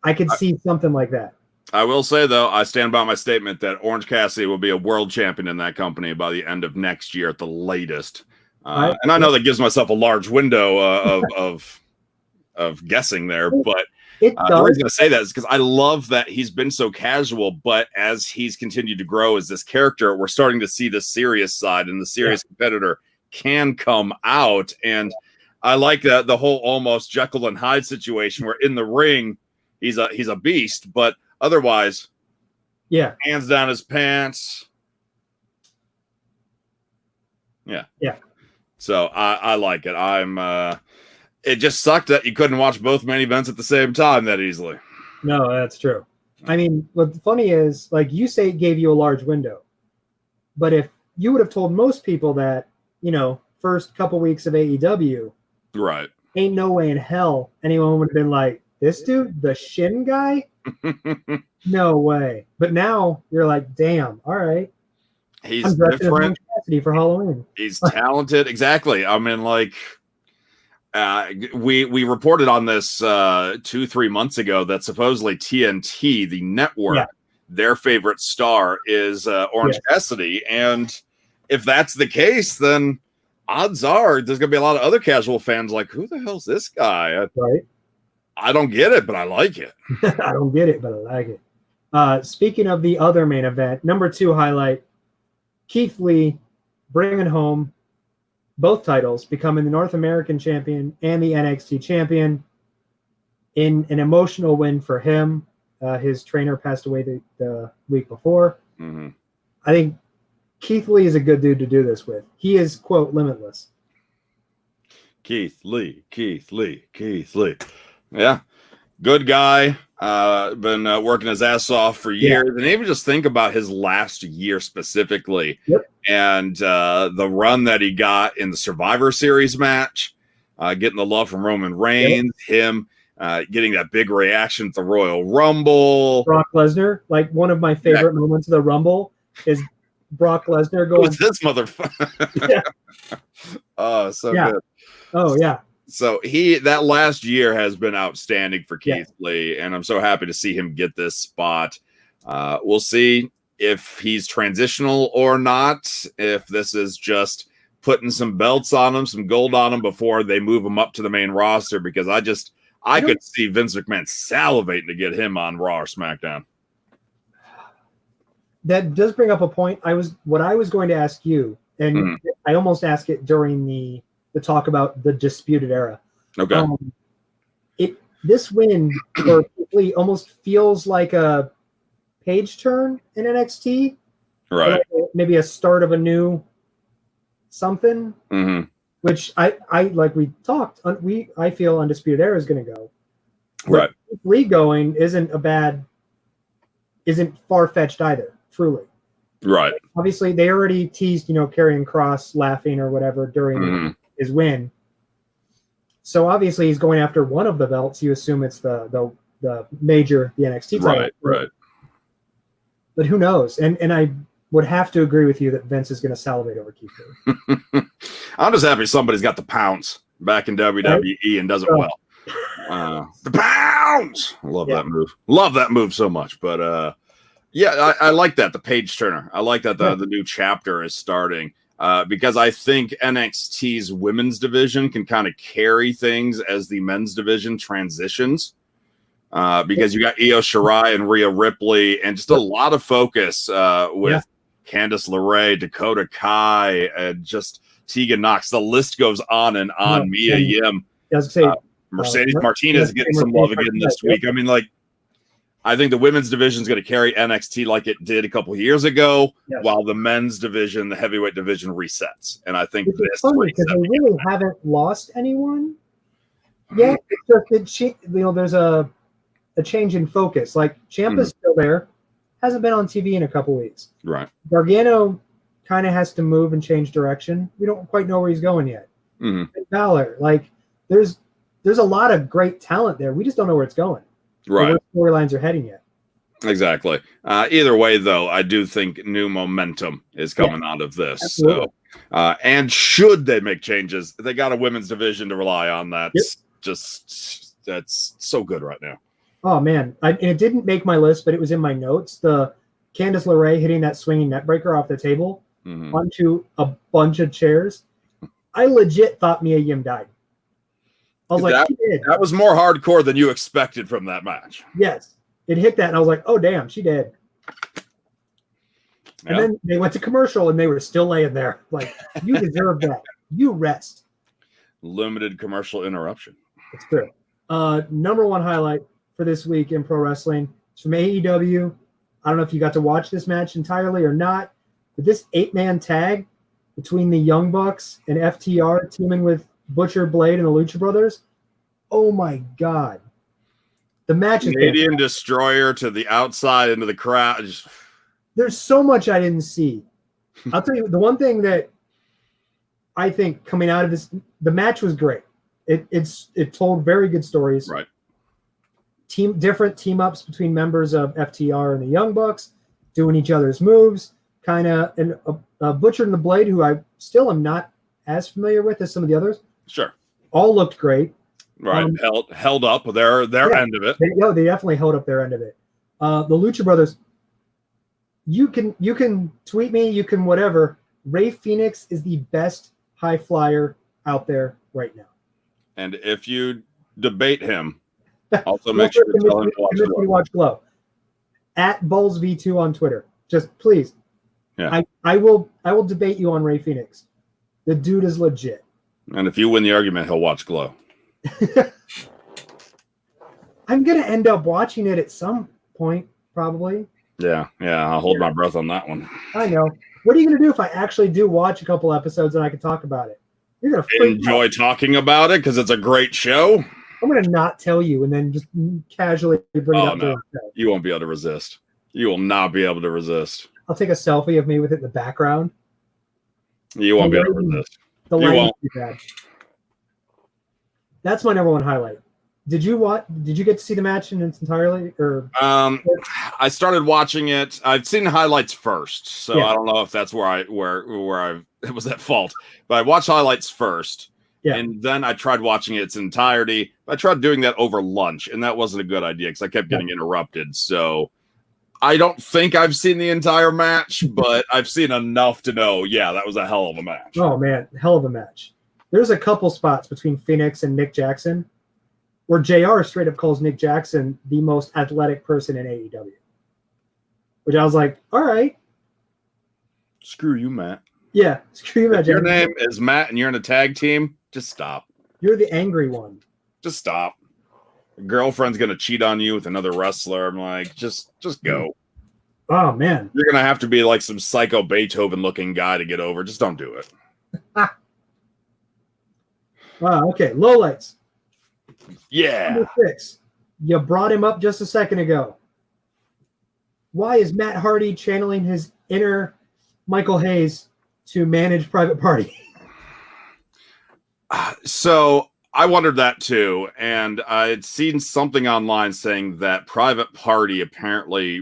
I could see something like that. I will say, though, I stand by my statement that Orange Cassidy will be a world champion in that company by the end of next year at the latest. And I know that gives myself a large window of guessing there, but the reason I'm going to say that is because I love that he's been so casual, but as he's continued to grow as this character, we're starting to see the serious side, and the serious competitor can come out. And I like that the whole almost Jekyll and Hyde situation where in the ring he's a beast, but otherwise, hands down his pants. Yeah. So I like it. It just sucked that you couldn't watch both main events at the same time that easily. No, that's true. I mean, what's funny is, like, you say it gave you a large window, but if you would have told most people that, first couple weeks of AEW, right, ain't no way in hell anyone would have been like, this dude, the Shin guy? No way. But now you're like, damn, all right. He's different. For Halloween. He's talented. Exactly. I mean, like, we reported on this 2-3 months ago that supposedly TNT, the network, their favorite star is Orange Cassidy. And if that's the case, then odds are there's going to be a lot of other casual fans like, who the hell's this guy? Right. I don't get it, but I like it. I don't get it, but I like it. Speaking of the other main event, number 2 highlight, Keith Lee bringing home both titles, becoming the North American champion and the NXT champion in an emotional win for him. His trainer passed away the week before. Mm-hmm. I think Keith Lee is a good dude to do this with. He is, quote, limitless. Keith Lee. Yeah. Good guy. Been working his ass off for years. Yeah. And even just think about his last year specifically. Yep. And the run that he got in the Survivor Series match, getting the love from Roman Reigns, him getting that big reaction at the Royal Rumble. Brock Lesnar, like one of my favorite moments of the Rumble is Brock Lesnar going, who's this motherfucker? Yeah. Oh, so good. Oh, yeah. So that last year has been outstanding for Keith Lee, and I'm so happy to see him get this spot. We'll see if he's transitional or not, if this is just putting some belts on him, some gold on him before they move him up to the main roster, because I could see Vince McMahon salivating to get him on Raw or SmackDown. That does bring up a point. What I was going to ask you, and I almost asked it during the talk about the Disputed Era. Okay. This win for Keith Lee almost feels like a page turn in NXT. Right. Like maybe a start of a new something. Mm-hmm. Which I like we talked. I feel Undisputed Era is going to go. Right. Keith Lee going isn't far-fetched either, truly. Right. Obviously, they already teased, Karrion Kross laughing or whatever during his win. So obviously, he's going after one of the belts. You assume it's the major, the NXT title. Right. But who knows? And I would have to agree with you that Vince is going to salivate over Keith Lee. I'm just happy somebody's got the pounce back in WWE and does it well. The pounce! I love that move. Love that move so much. But I like that, the page turner. I like that the new chapter is starting because I think NXT's women's division can kind of carry things as the men's division transitions. Because you got Io Shirai and Rhea Ripley and just a lot of focus with Candice LeRae, Dakota Kai, and just Tegan Knox. The list goes on and on. Mia Yim. Mercedes Martinez getting some love again this week. I mean, I think the women's division is going to carry NXT like it did a couple of years ago, while the men's division, the heavyweight division, resets. And I think it's funny because they really haven't lost anyone yet. It's just there's a change in focus. Like Ciampa's still there, hasn't been on TV in a couple weeks. Right. Gargano kind of has to move and change direction. We don't quite know where he's going yet. Balor, there's a lot of great talent there. We just don't know where it's going. Right. Where storylines are heading yet. Exactly. Either way, though, I do think new momentum is coming out of this. Absolutely. So, and should they make changes, they got a women's division to rely on. That's that's so good right now. Oh man, it didn't make my list, but it was in my notes. The Candice LeRae hitting that swinging net breaker off the table onto a bunch of chairs. I legit thought Mia Yim died. I was like, she did. That was more hardcore than you expected from that match. Yes, it hit that, and I was like, oh damn, she did. And then they went to commercial, and they were still laying there. Like, you deserve that. You rest. Limited commercial interruption. It's true. Number 1 highlight for this week in pro wrestling. It's from AEW. I don't know if you got to watch this match entirely or not, but this 8-man tag between the Young Bucks and FTR teaming with Butcher, Blade, and the Lucha Brothers. Oh my God. The match is Canadian Destroyer to the outside into the crowd. There's so much I didn't see. I'll tell you, the one thing that I think coming out of this, the match was great. It told very good stories. Right. Different team ups between members of FTR and the Young Bucks, doing each other's moves, kind of, and Butcher and the Blade, who I still am not as familiar with as some of the others. Sure. All looked great. Right. Held up their end of it. They definitely held up their end of it. The Lucha Brothers, you can tweet me, you can whatever. Rey Fenix is the best high flyer out there right now. And if you debate him, also make sure to tell him to watch Glow. At Ballz V2 on Twitter. Just please. Yeah. I will debate you on Ray Phoenix. The dude is legit. And if you win the argument, he'll watch Glow. I'm gonna end up watching it at some point, probably. Yeah, I'll hold my breath on that one. I know. What are you gonna do if I actually do watch a couple episodes and I can talk about it? You're gonna enjoy talking about it because it's a great show. I'm gonna not tell you and then just casually bring it up. No. You won't be able to resist. You will not be able to resist. I'll take a selfie of me with it in the background. You won't be able to resist. The lighting won't be bad. That's my number one highlight. Did you get to see the match in its entirety? Or I started watching it. I've seen the highlights first, so I don't know if that's where it was at fault. But I watched highlights first, and then I tried watching it its entirety. I tried doing that over lunch, and that wasn't a good idea because I kept getting interrupted. So I don't think I've seen the entire match, but I've seen enough to know. Yeah, that was a hell of a match. Oh man, hell of a match. There's a couple spots between Phoenix and Nick Jackson where JR straight up calls Nick Jackson the most athletic person in AEW. Which I was like, all right. Screw you, Matt. Yeah, screw you, Matt. If your name is Matt and you're in a tag team, just stop. You're the angry one. Just stop. Your girlfriend's going to cheat on you with another wrestler. I'm like, just go. Oh, man. You're going to have to be like some psycho Beethoven-looking guy to get over. Just don't do it. Okay, lowlights. Yeah. Number 6. You brought him up just a second ago. Why is Matt Hardy channeling his inner Michael Hayes to manage Private Party? So I wondered that too, and I had seen something online saying that Private Party apparently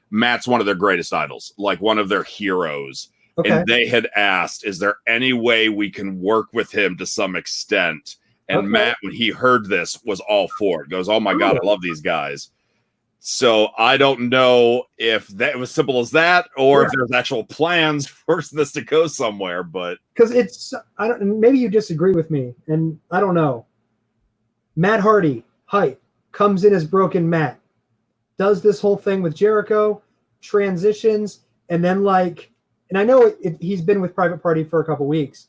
Matt's one of their greatest idols, like one of their heroes. Okay. And they had asked, is there any way we can work with him to some extent? And Matt, when he heard this, was all for it. Goes, oh my God, I love these guys. So I don't know if that was simple as that, or if there's actual plans for this to go somewhere. But because maybe you disagree with me, and I don't know. Matt Hardy, hype, comes in as Broken Matt, does this whole thing with Jericho, transitions, and then and I know he's been with Private Party for a couple weeks,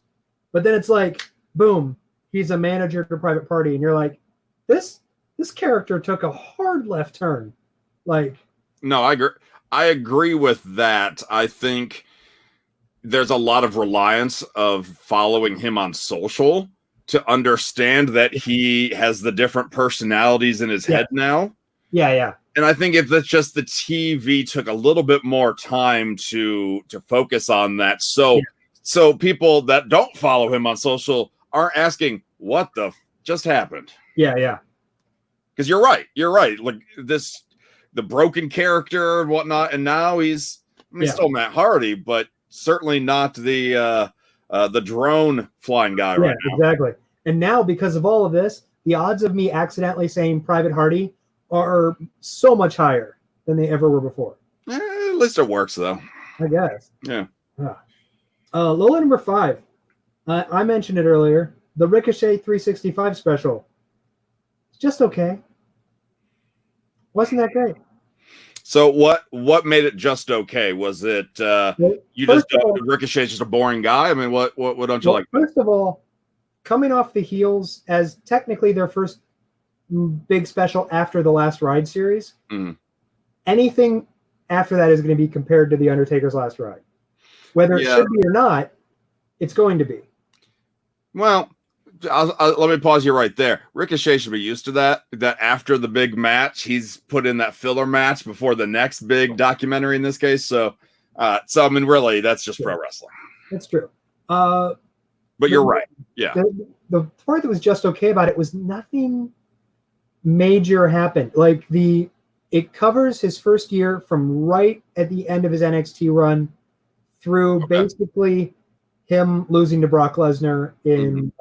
but then it's like, boom, he's a manager to Private Party, and you're like, this character took a hard left turn. No, I agree with that. I think there's a lot of reliance of following him on social to understand that he has the different personalities in his head now. Yeah. And I think if that's just the TV took a little bit more time to focus on that. So people that don't follow him on social aren't asking what the just happened. Yeah. Because you're right. Like the broken character and whatnot, and now he's still Matt Hardy, but certainly not the drone flying guy right now. Exactly. And now, because of all of this, the odds of me accidentally saying Private Hardy are so much higher than they ever were before. At least it works, though. I guess. Yeah. Lola number 5. I mentioned it earlier. The Ricochet 365 special. It's just okay. Wasn't that great? So what made it just okay? Was it Ricochet's just a boring guy? I mean, what don't you like? First of all, coming off the heels as technically their first big special after the Last Ride series, anything after that is going to be compared to the Undertaker's Last Ride. Whether it should be or not, it's going to be. Well, let me pause you right there. Ricochet should be used to that after the big match, he's put in that filler match before the next big documentary in this case. So I mean, really, that's just pro wrestling. That's true. But you're right. Yeah. The part that was just okay about it was nothing major happened. It covers his first year from right at the end of his NXT run through basically him losing to Brock Lesnar in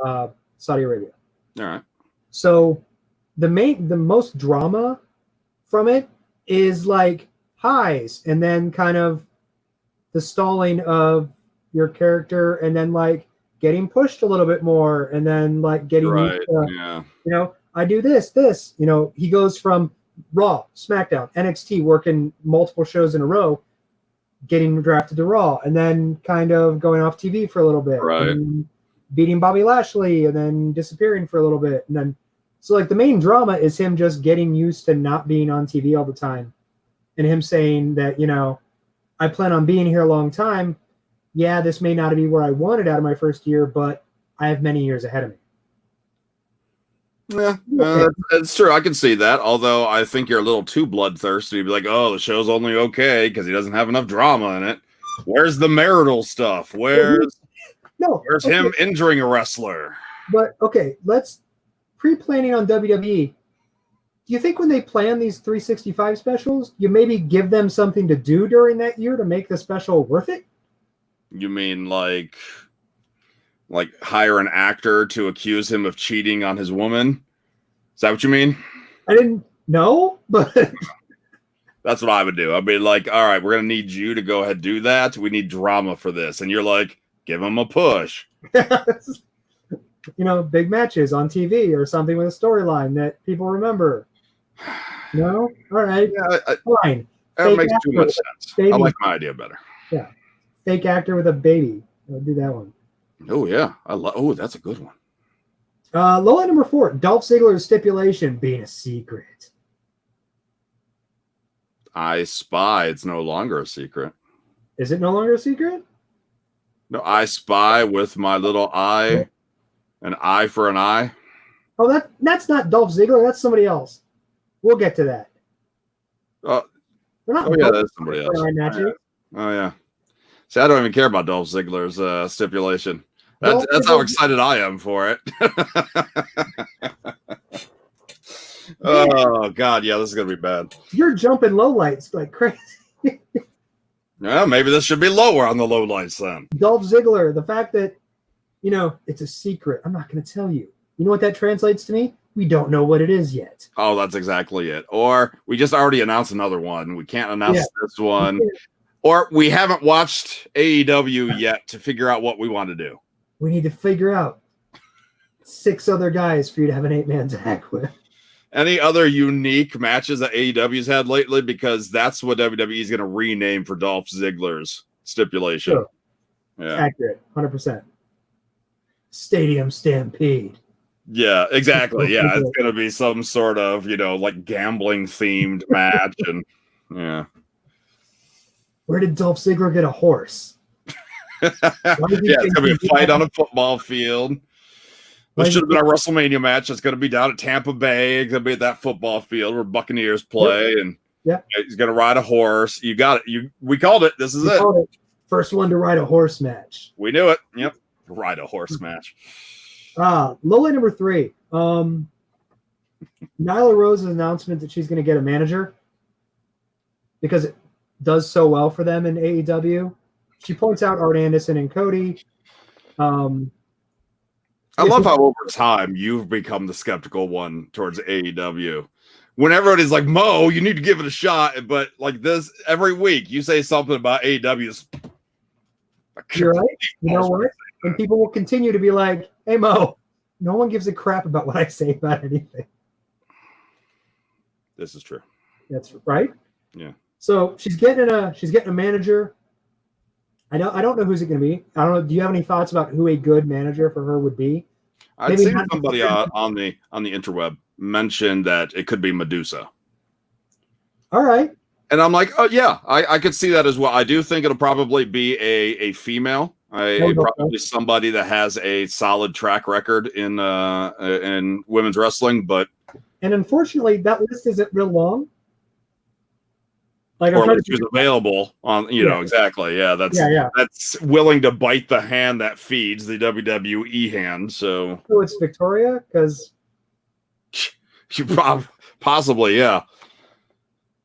Saudi Arabia. All right. So the most drama from it is highs and then kind of the stalling of your character and then getting pushed a little bit more, and then like getting right. you know, I do this, you know, he goes from Raw, SmackDown, NXT, working multiple shows in a row, getting drafted to Raw, and then kind of going off TV for a little bit, right, and beating Bobby Lashley, and then disappearing for a little bit, and then so like the main drama is him just getting used to not being on TV all the time, and him saying that, you know, I plan on being here a long time. Yeah, this may not be where I wanted out of my first year, but I have many years ahead of me. Yeah, it's true. I can see that. Although I think you're a little too bloodthirsty to be like, oh, the show's only okay because he doesn't have enough drama in it. Where's the marital stuff? Where's him injuring a wrestler? But okay, let's pre-planning on WWE. Do you think when they plan these 365 specials, you maybe give them something to do during that year to make the special worth it? You mean like hire an actor to accuse him of cheating on his woman? Is that what you mean? I didn't know, but that's what I would do. I'd be like, all right, we're going to need you to go ahead and do that. We need drama for this. And you're like, give him a push. You know, big matches on TV or something with a storyline that people remember. No? All right. Yeah, fine. That makes too much sense. I like my idea better. Yeah. Fake actor with a baby. I'll do that one. Oh, yeah. That's a good one. Low at number 4, Dolph Ziggler's stipulation being a secret. I Spy. It's no longer a secret. Is it no longer a secret? No, I spy with my little eye. An eye for an eye. Oh, that's not Dolph Ziggler. That's somebody else. We'll get to that. That's somebody else. Oh, yeah. See, I don't even care about Dolph Ziggler's stipulation. That's how excited I am for it. Oh, God. Yeah, this is going to be bad. You're jumping lowlights like crazy. Well, maybe this should be lower on the lowlights then. Dolph Ziggler, the fact that, you know, it's a secret. I'm not going to tell you. You know what that translates to me? We don't know what it is yet. Oh, that's exactly it. Or we just already announced another one. We can't announce this one. Or we haven't watched AEW yet to figure out what we want to do. We need to figure out 6 other guys for you to have an 8-man tag with. Any other unique matches that AEW's had lately? Because that's what WWE is going to rename for Dolph Ziggler's stipulation. Sure. Yeah. Accurate. 100%. Stadium Stampede. Yeah, exactly. Yeah, it's going to be some sort of, you know, like gambling themed match. And yeah. Where did Dolph Ziggler get a horse? It's going to be a fight on a football field. This should have been a WrestleMania match. It's going to be down at Tampa Bay. It's going to be at that football field where Buccaneers play. And he's going to ride a horse. You got it. We called it. This is it. First one to ride a horse match. We knew it. Yep. Ride a horse match. Low at number 3. Nyla Rose's announcement that she's going to get a manager because it does so well for them in AEW. She points out Art Anderson and Cody. I love how over time you've become the skeptical one towards AEW. Whenever it is like, Mo, you need to give it a shot. But like this, every week you say something about AEW's. You're right. You know what? And people will continue to be like, hey, Mo, no one gives a crap about what I say about anything. This is true. That's right. Yeah. So she's getting a manager. I don't know who's it going to be. I don't know. Do you have any thoughts about who a good manager for her would be? I'd seen somebody on the interweb mention that it could be Medusa. All right. And I'm like, oh yeah, I could see that as well. I do think it'll probably be a female, probably somebody that has a solid track record in women's wrestling. And unfortunately, that list isn't real long. Like, or at least who's available on, know, exactly. Yeah, that's willing to bite the hand that feeds the WWE hand. So it's Victoria, because you possibly, yeah.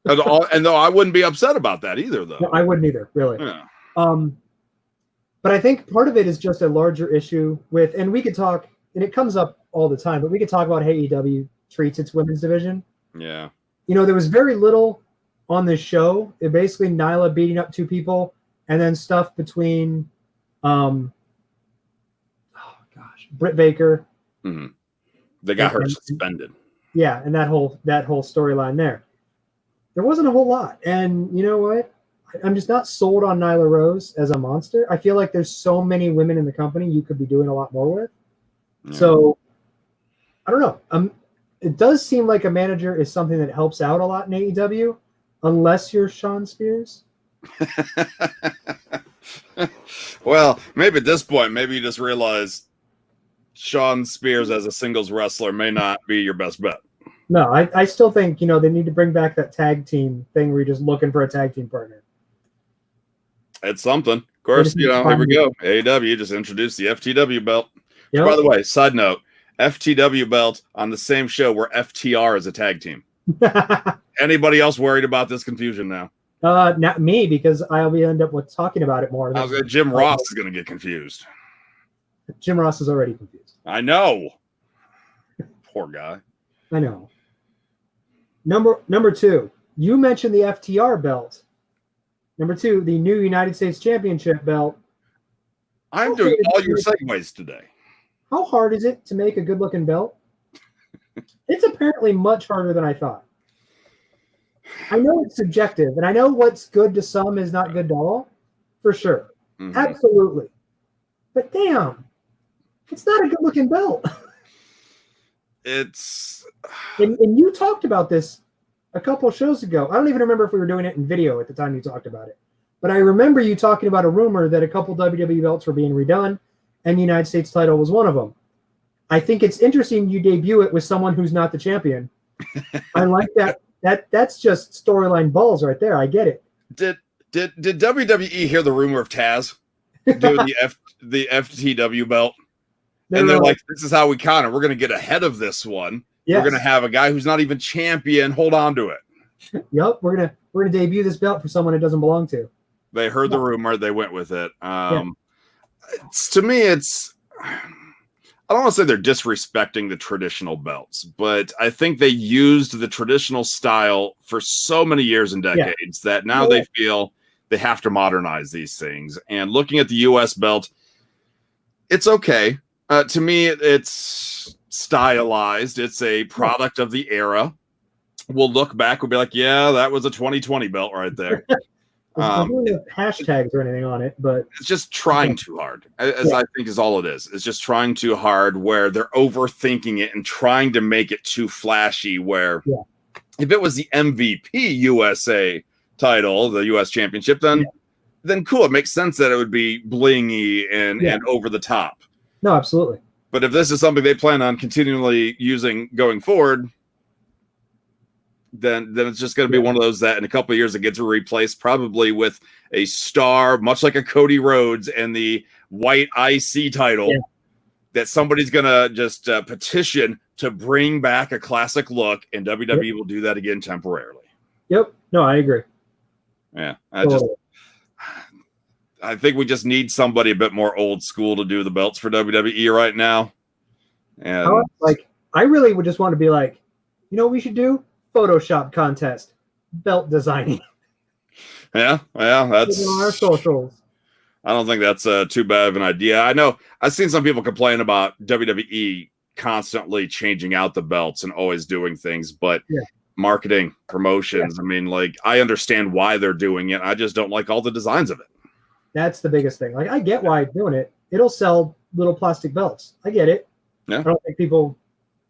And though I wouldn't be upset about that either, though. No, I wouldn't either, really. Yeah. But I think part of it is just a larger issue with, and we could talk, and it comes up all the time, but we could talk about how AEW treats its women's division. Yeah. You know, there was very little on this show. It basically Nyla beating up 2 people, and then stuff between Britt Baker. Mm-hmm. They got her suspended. Yeah, and that whole storyline there. There wasn't a whole lot. And you know what? I'm just not sold on Nyla Rose as a monster. I feel like there's so many women in the company you could be doing a lot more with. Yeah. So I don't know. It does seem like a manager is something that helps out a lot in AEW, unless you're Sean Spears. Well, maybe at this point, maybe you just realize Sean Spears as a singles wrestler may not be your best bet. No, I still think, they need to bring back that tag team thing where you're just looking for a tag team partner. It's something. Of course, here we go. AEW just introduced the FTW belt. Yep. By the way, side note, FTW belt on the same show where FTR is a tag team. Anybody else worried about this confusion now? Not me, because I'll end up talking about it more. Jim Ross is going to get confused. Jim Ross is already confused. I know. Poor guy. I know. Number 2, you mentioned the FTR belt. Number 2, the new United States Championship belt. I'm doing all your segues today. How hard is it to make a good-looking belt? It's apparently much harder than I thought. I know it's subjective, and I know what's good to some is not good to all, for sure. Mm-hmm. Absolutely. But damn, it's not a good-looking belt. It's... And you talked about this a couple of shows ago. I don't even remember if we were doing it in video at the time you talked about it. But I remember you talking about a rumor that a couple WWE belts were being redone, and the United States title was one of them. I think it's interesting you debut it with someone who's not the champion. I like that. That's just storyline balls right there. I get it. Did WWE hear the rumor of Taz doing the FTW belt? And they're like, this is how we're going to get ahead of this one. Yes. We're going to have a guy who's not even champion hold on to it. Yep, we're gonna debut this belt for someone it doesn't belong to. They heard the rumor, they went with it. To me, it's... I don't want to say they're disrespecting the traditional belts, but I think they used the traditional style for so many years and decades that now they feel they have to modernize these things. And looking at the U.S. belt, it's okay. To me, it's stylized. It's a product of the era. We'll look back. We'll be like, yeah, that was a 2020 belt right there. I don't have hashtags or anything on it, but it's just trying too hard, as I think is all it is. It's just trying too hard where they're overthinking it and trying to make it too flashy, where if it was the MVP USA title, the US championship, then cool. It makes sense that it would be blingy and over the top. No, absolutely. But if this is something they plan on continually using going forward, then it's just going to be one of those that in a couple of years it gets replaced probably with a star, much like a Cody Rhodes and the white IC title that somebody's going to just petition to bring back a classic look, and WWE will do that again temporarily. Yep. No, I agree. Yeah. I think we just need somebody a bit more old school to do the belts for WWE right now. And I really would just want to be like, you know what we should do? Photoshop contest, belt designing. That's on our socials. I don't think that's too bad of an idea. I know I've seen some people complain about WWE constantly changing out the belts and always doing things, but marketing, promotions. I mean, I understand why they're doing it. I just don't like all the designs of it. That's the biggest thing. I get why it's doing it. It'll sell little plastic belts. I get it. Yeah. I don't think people.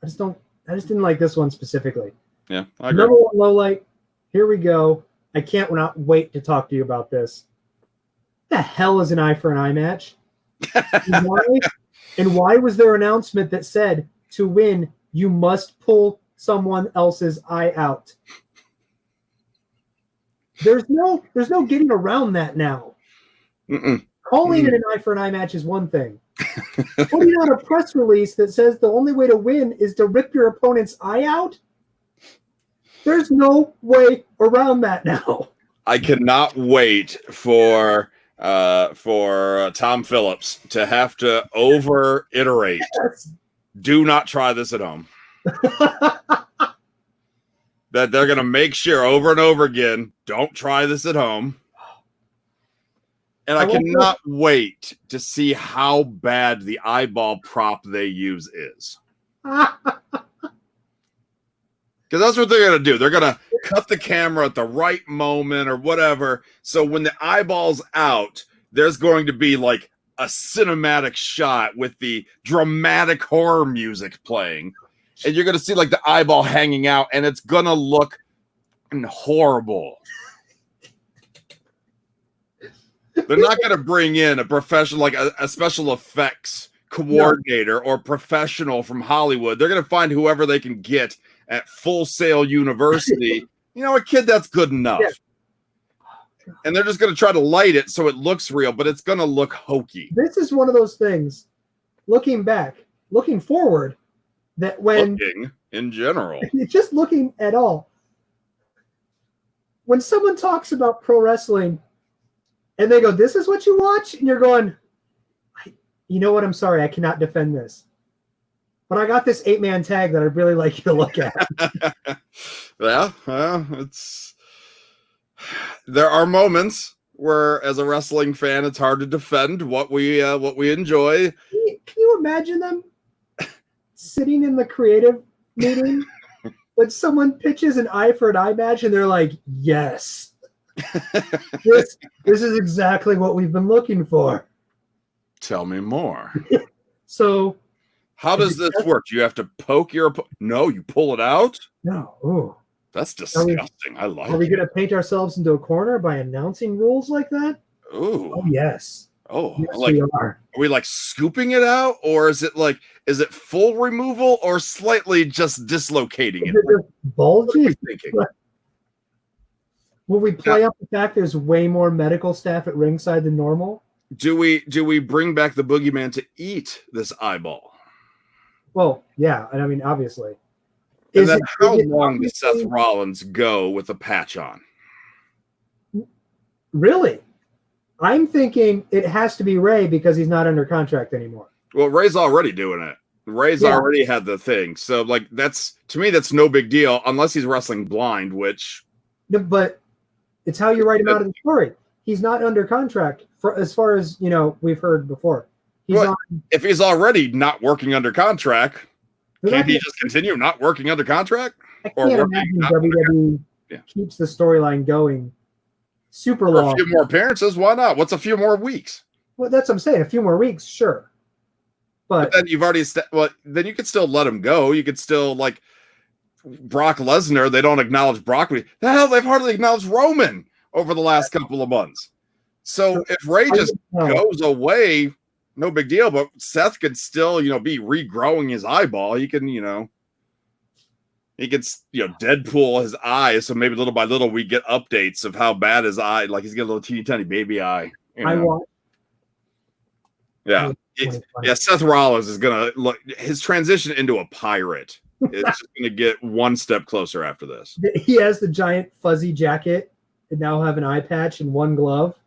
I just didn't like this one specifically. Yeah, I agree. Number 1 low light. Here we go. I can't not wait to talk to you about this. What the hell is an eye for an eye match? And why was there an announcement that said to win you must pull someone else's eye out? There's no getting around that now. Calling it an eye for an eye match is one thing. Putting out a press release that says the only way to win is to rip your opponent's eye out? There's no way around that now. I cannot wait for Tom Phillips to have to over-iterate. Do not try this at home. That they're going to make sure over and over again, don't try this at home. And I cannot wait to see how bad the eyeball prop they use is. Because that's what they're going to do. They're going to cut the camera at the right moment or whatever. So when the eyeball's out, there's going to be like a cinematic shot with the dramatic horror music playing. And you're going to see like the eyeball hanging out, and it's going to look horrible. They're not going to bring in a professional, like a special effects coordinator or professional from Hollywood. They're going to find whoever they can get at Full Sail University. You know, a kid that's good enough. Yeah. And they're just going to try to light it so it looks real, but it's going to look hokey. This is one of those things, looking forward, that when... Looking in general. Just looking at all. When someone talks about pro wrestling, and they go, "This is what you watch," and you're going, "You know what? I'm sorry, I cannot defend this, but I got this 8-man tag that I'd really like you to look at." Yeah, well, there are moments where, as a wrestling fan, it's hard to defend what we enjoy. Can you imagine them sitting in the creative meeting when someone pitches an eye for an eye match, and they're like, "Yes." This is exactly what we've been looking for. Tell me more. So, how does this work? Do you have to poke your? No, you pull it out. No, ooh, that's disgusting. I like. Are we going to paint ourselves into a corner by announcing rules like that? Ooh, oh yes. Oh, yes, like we are. Are we like scooping it out, or is it full removal, or slightly just dislocating it? Is it just bulgy? Thinking. Will we play up the fact there's way more medical staff at ringside than normal? Do we bring back the boogeyman to eat this eyeball? Well, yeah, and I mean, obviously. And then how long does Seth Rollins go with a patch on? Really? I'm thinking it has to be Ray because he's not under contract anymore. Well, Ray's already doing it. Ray's already had the thing. So, like, to me, that's no big deal unless he's wrestling blind, which... No, but it's how you write him out of the story. He's not under contract, for as far as, we've heard before. If he's already not working under contract, can't he just continue not working under contract? I can't imagine WWE keeps the storyline going super long. A few more appearances, why not? What's a few more weeks? Well, that's what I'm saying. A few more weeks, sure. But then you've already then you could still let him go. You could still, like, Brock Lesnar, they don't acknowledge Brock. The hell, they've hardly acknowledged Roman over the last couple of months. So if Ray just goes away, no big deal. But Seth could still, be regrowing his eyeball. He can, he could, Deadpool his eyes. So maybe little by little we get updates of how bad his eye, like he's got a little teeny tiny baby eye. I want. Yeah. Seth Rollins is going to look, his transition into a pirate. It's just going to get one step closer after this. He has the giant fuzzy jacket and now have an eye patch and one glove.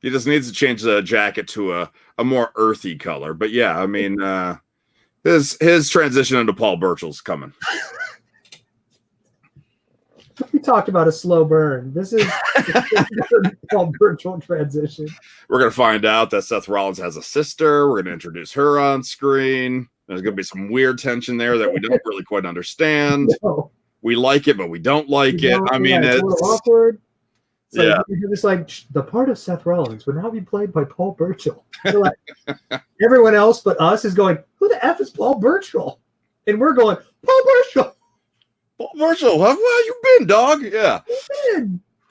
He just needs to change the jacket to a more earthy color. But yeah, I mean, his transition into Paul Burchill's coming. We talked about a slow burn. This is Paul Burchill transition. We're going to find out that Seth Rollins has a sister. We're going to introduce her on screen. There's going to be some weird tension there that we don't really quite understand. No. We like it, but we don't like it. I mean, it's a little awkward. It's like the part of Seth Rollins would now be played by Paul Burchill. Like, everyone else but us is going, "Who the F is Paul Burchill?" And we're going, "Paul Burchill." Paul Burchill, how you been, dog? Yeah.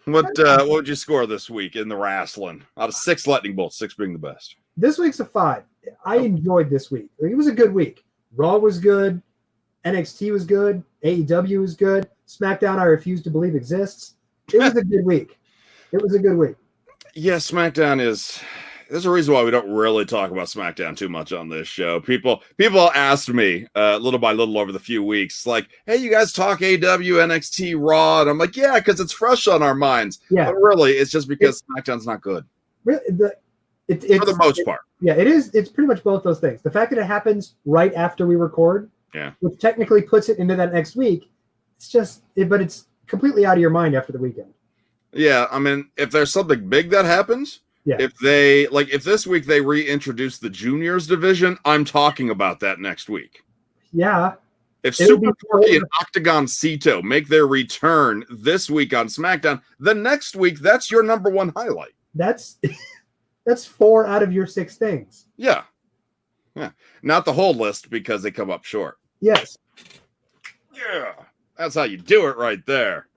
What would you score this week in the wrestling? Out of 6 lightning bolts, 6 being the best. This week's a 5. I enjoyed this week. It was a good week. Raw was good. NXT was good. AEW was good. SmackDown, I refuse to believe exists. It was a good week. Yeah, SmackDown is... There's a reason why we don't really talk about SmackDown too much on this show. People asked me little by little over the few weeks, like, "Hey, you guys talk AEW, NXT, Raw?" And I'm like, "Yeah, because it's fresh on our minds." Yeah. But really, it's just because SmackDown's not good. Really, for the most part. Yeah, it is. It's pretty much both those things. The fact that it happens right after we record, which technically puts it into that next week, but it's completely out of your mind after the weekend. Yeah, I mean, if there's something big that happens, Yeah. If this week they reintroduce the juniors division, I'm talking about that next week. Yeah. If Super Porky and Octagon Cito make their return this week on SmackDown, the next week, that's your number one highlight. That's 4 out of your 6 things. Yeah. Yeah. Not the whole list because they come up short. Yes. Yeah. That's how you do it right there.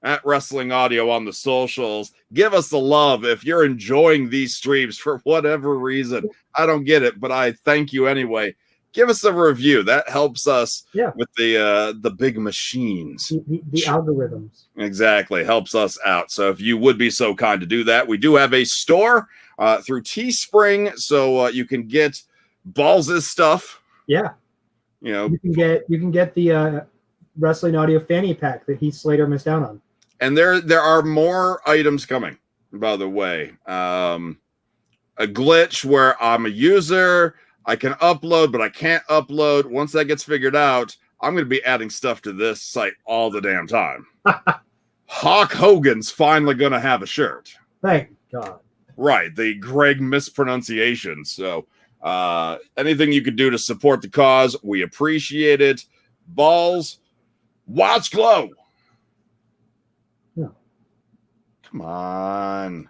At Wrestling Audio on the socials. Give us the love if you're enjoying these streams for whatever reason. I don't get it, but I thank you anyway. Give us a review. That helps us with the big machines. The algorithms. Exactly. Helps us out. So if you would be so kind to do that, we do have a store through Teespring, so you can get Ballz' stuff. Yeah. You can get the Wrestling Audio fanny pack that Heath Slater missed out on. And there are more items coming, by the way. A glitch where I'm a user, I can upload, but I can't upload. Once that gets figured out, I'm going to be adding stuff to this site all the damn time. Hawk Hogan's finally going to have a shirt. Thank God. Right, the Greg mispronunciation. So anything you could do to support the cause, we appreciate it. Ballz, watch glow. Yeah. Come on.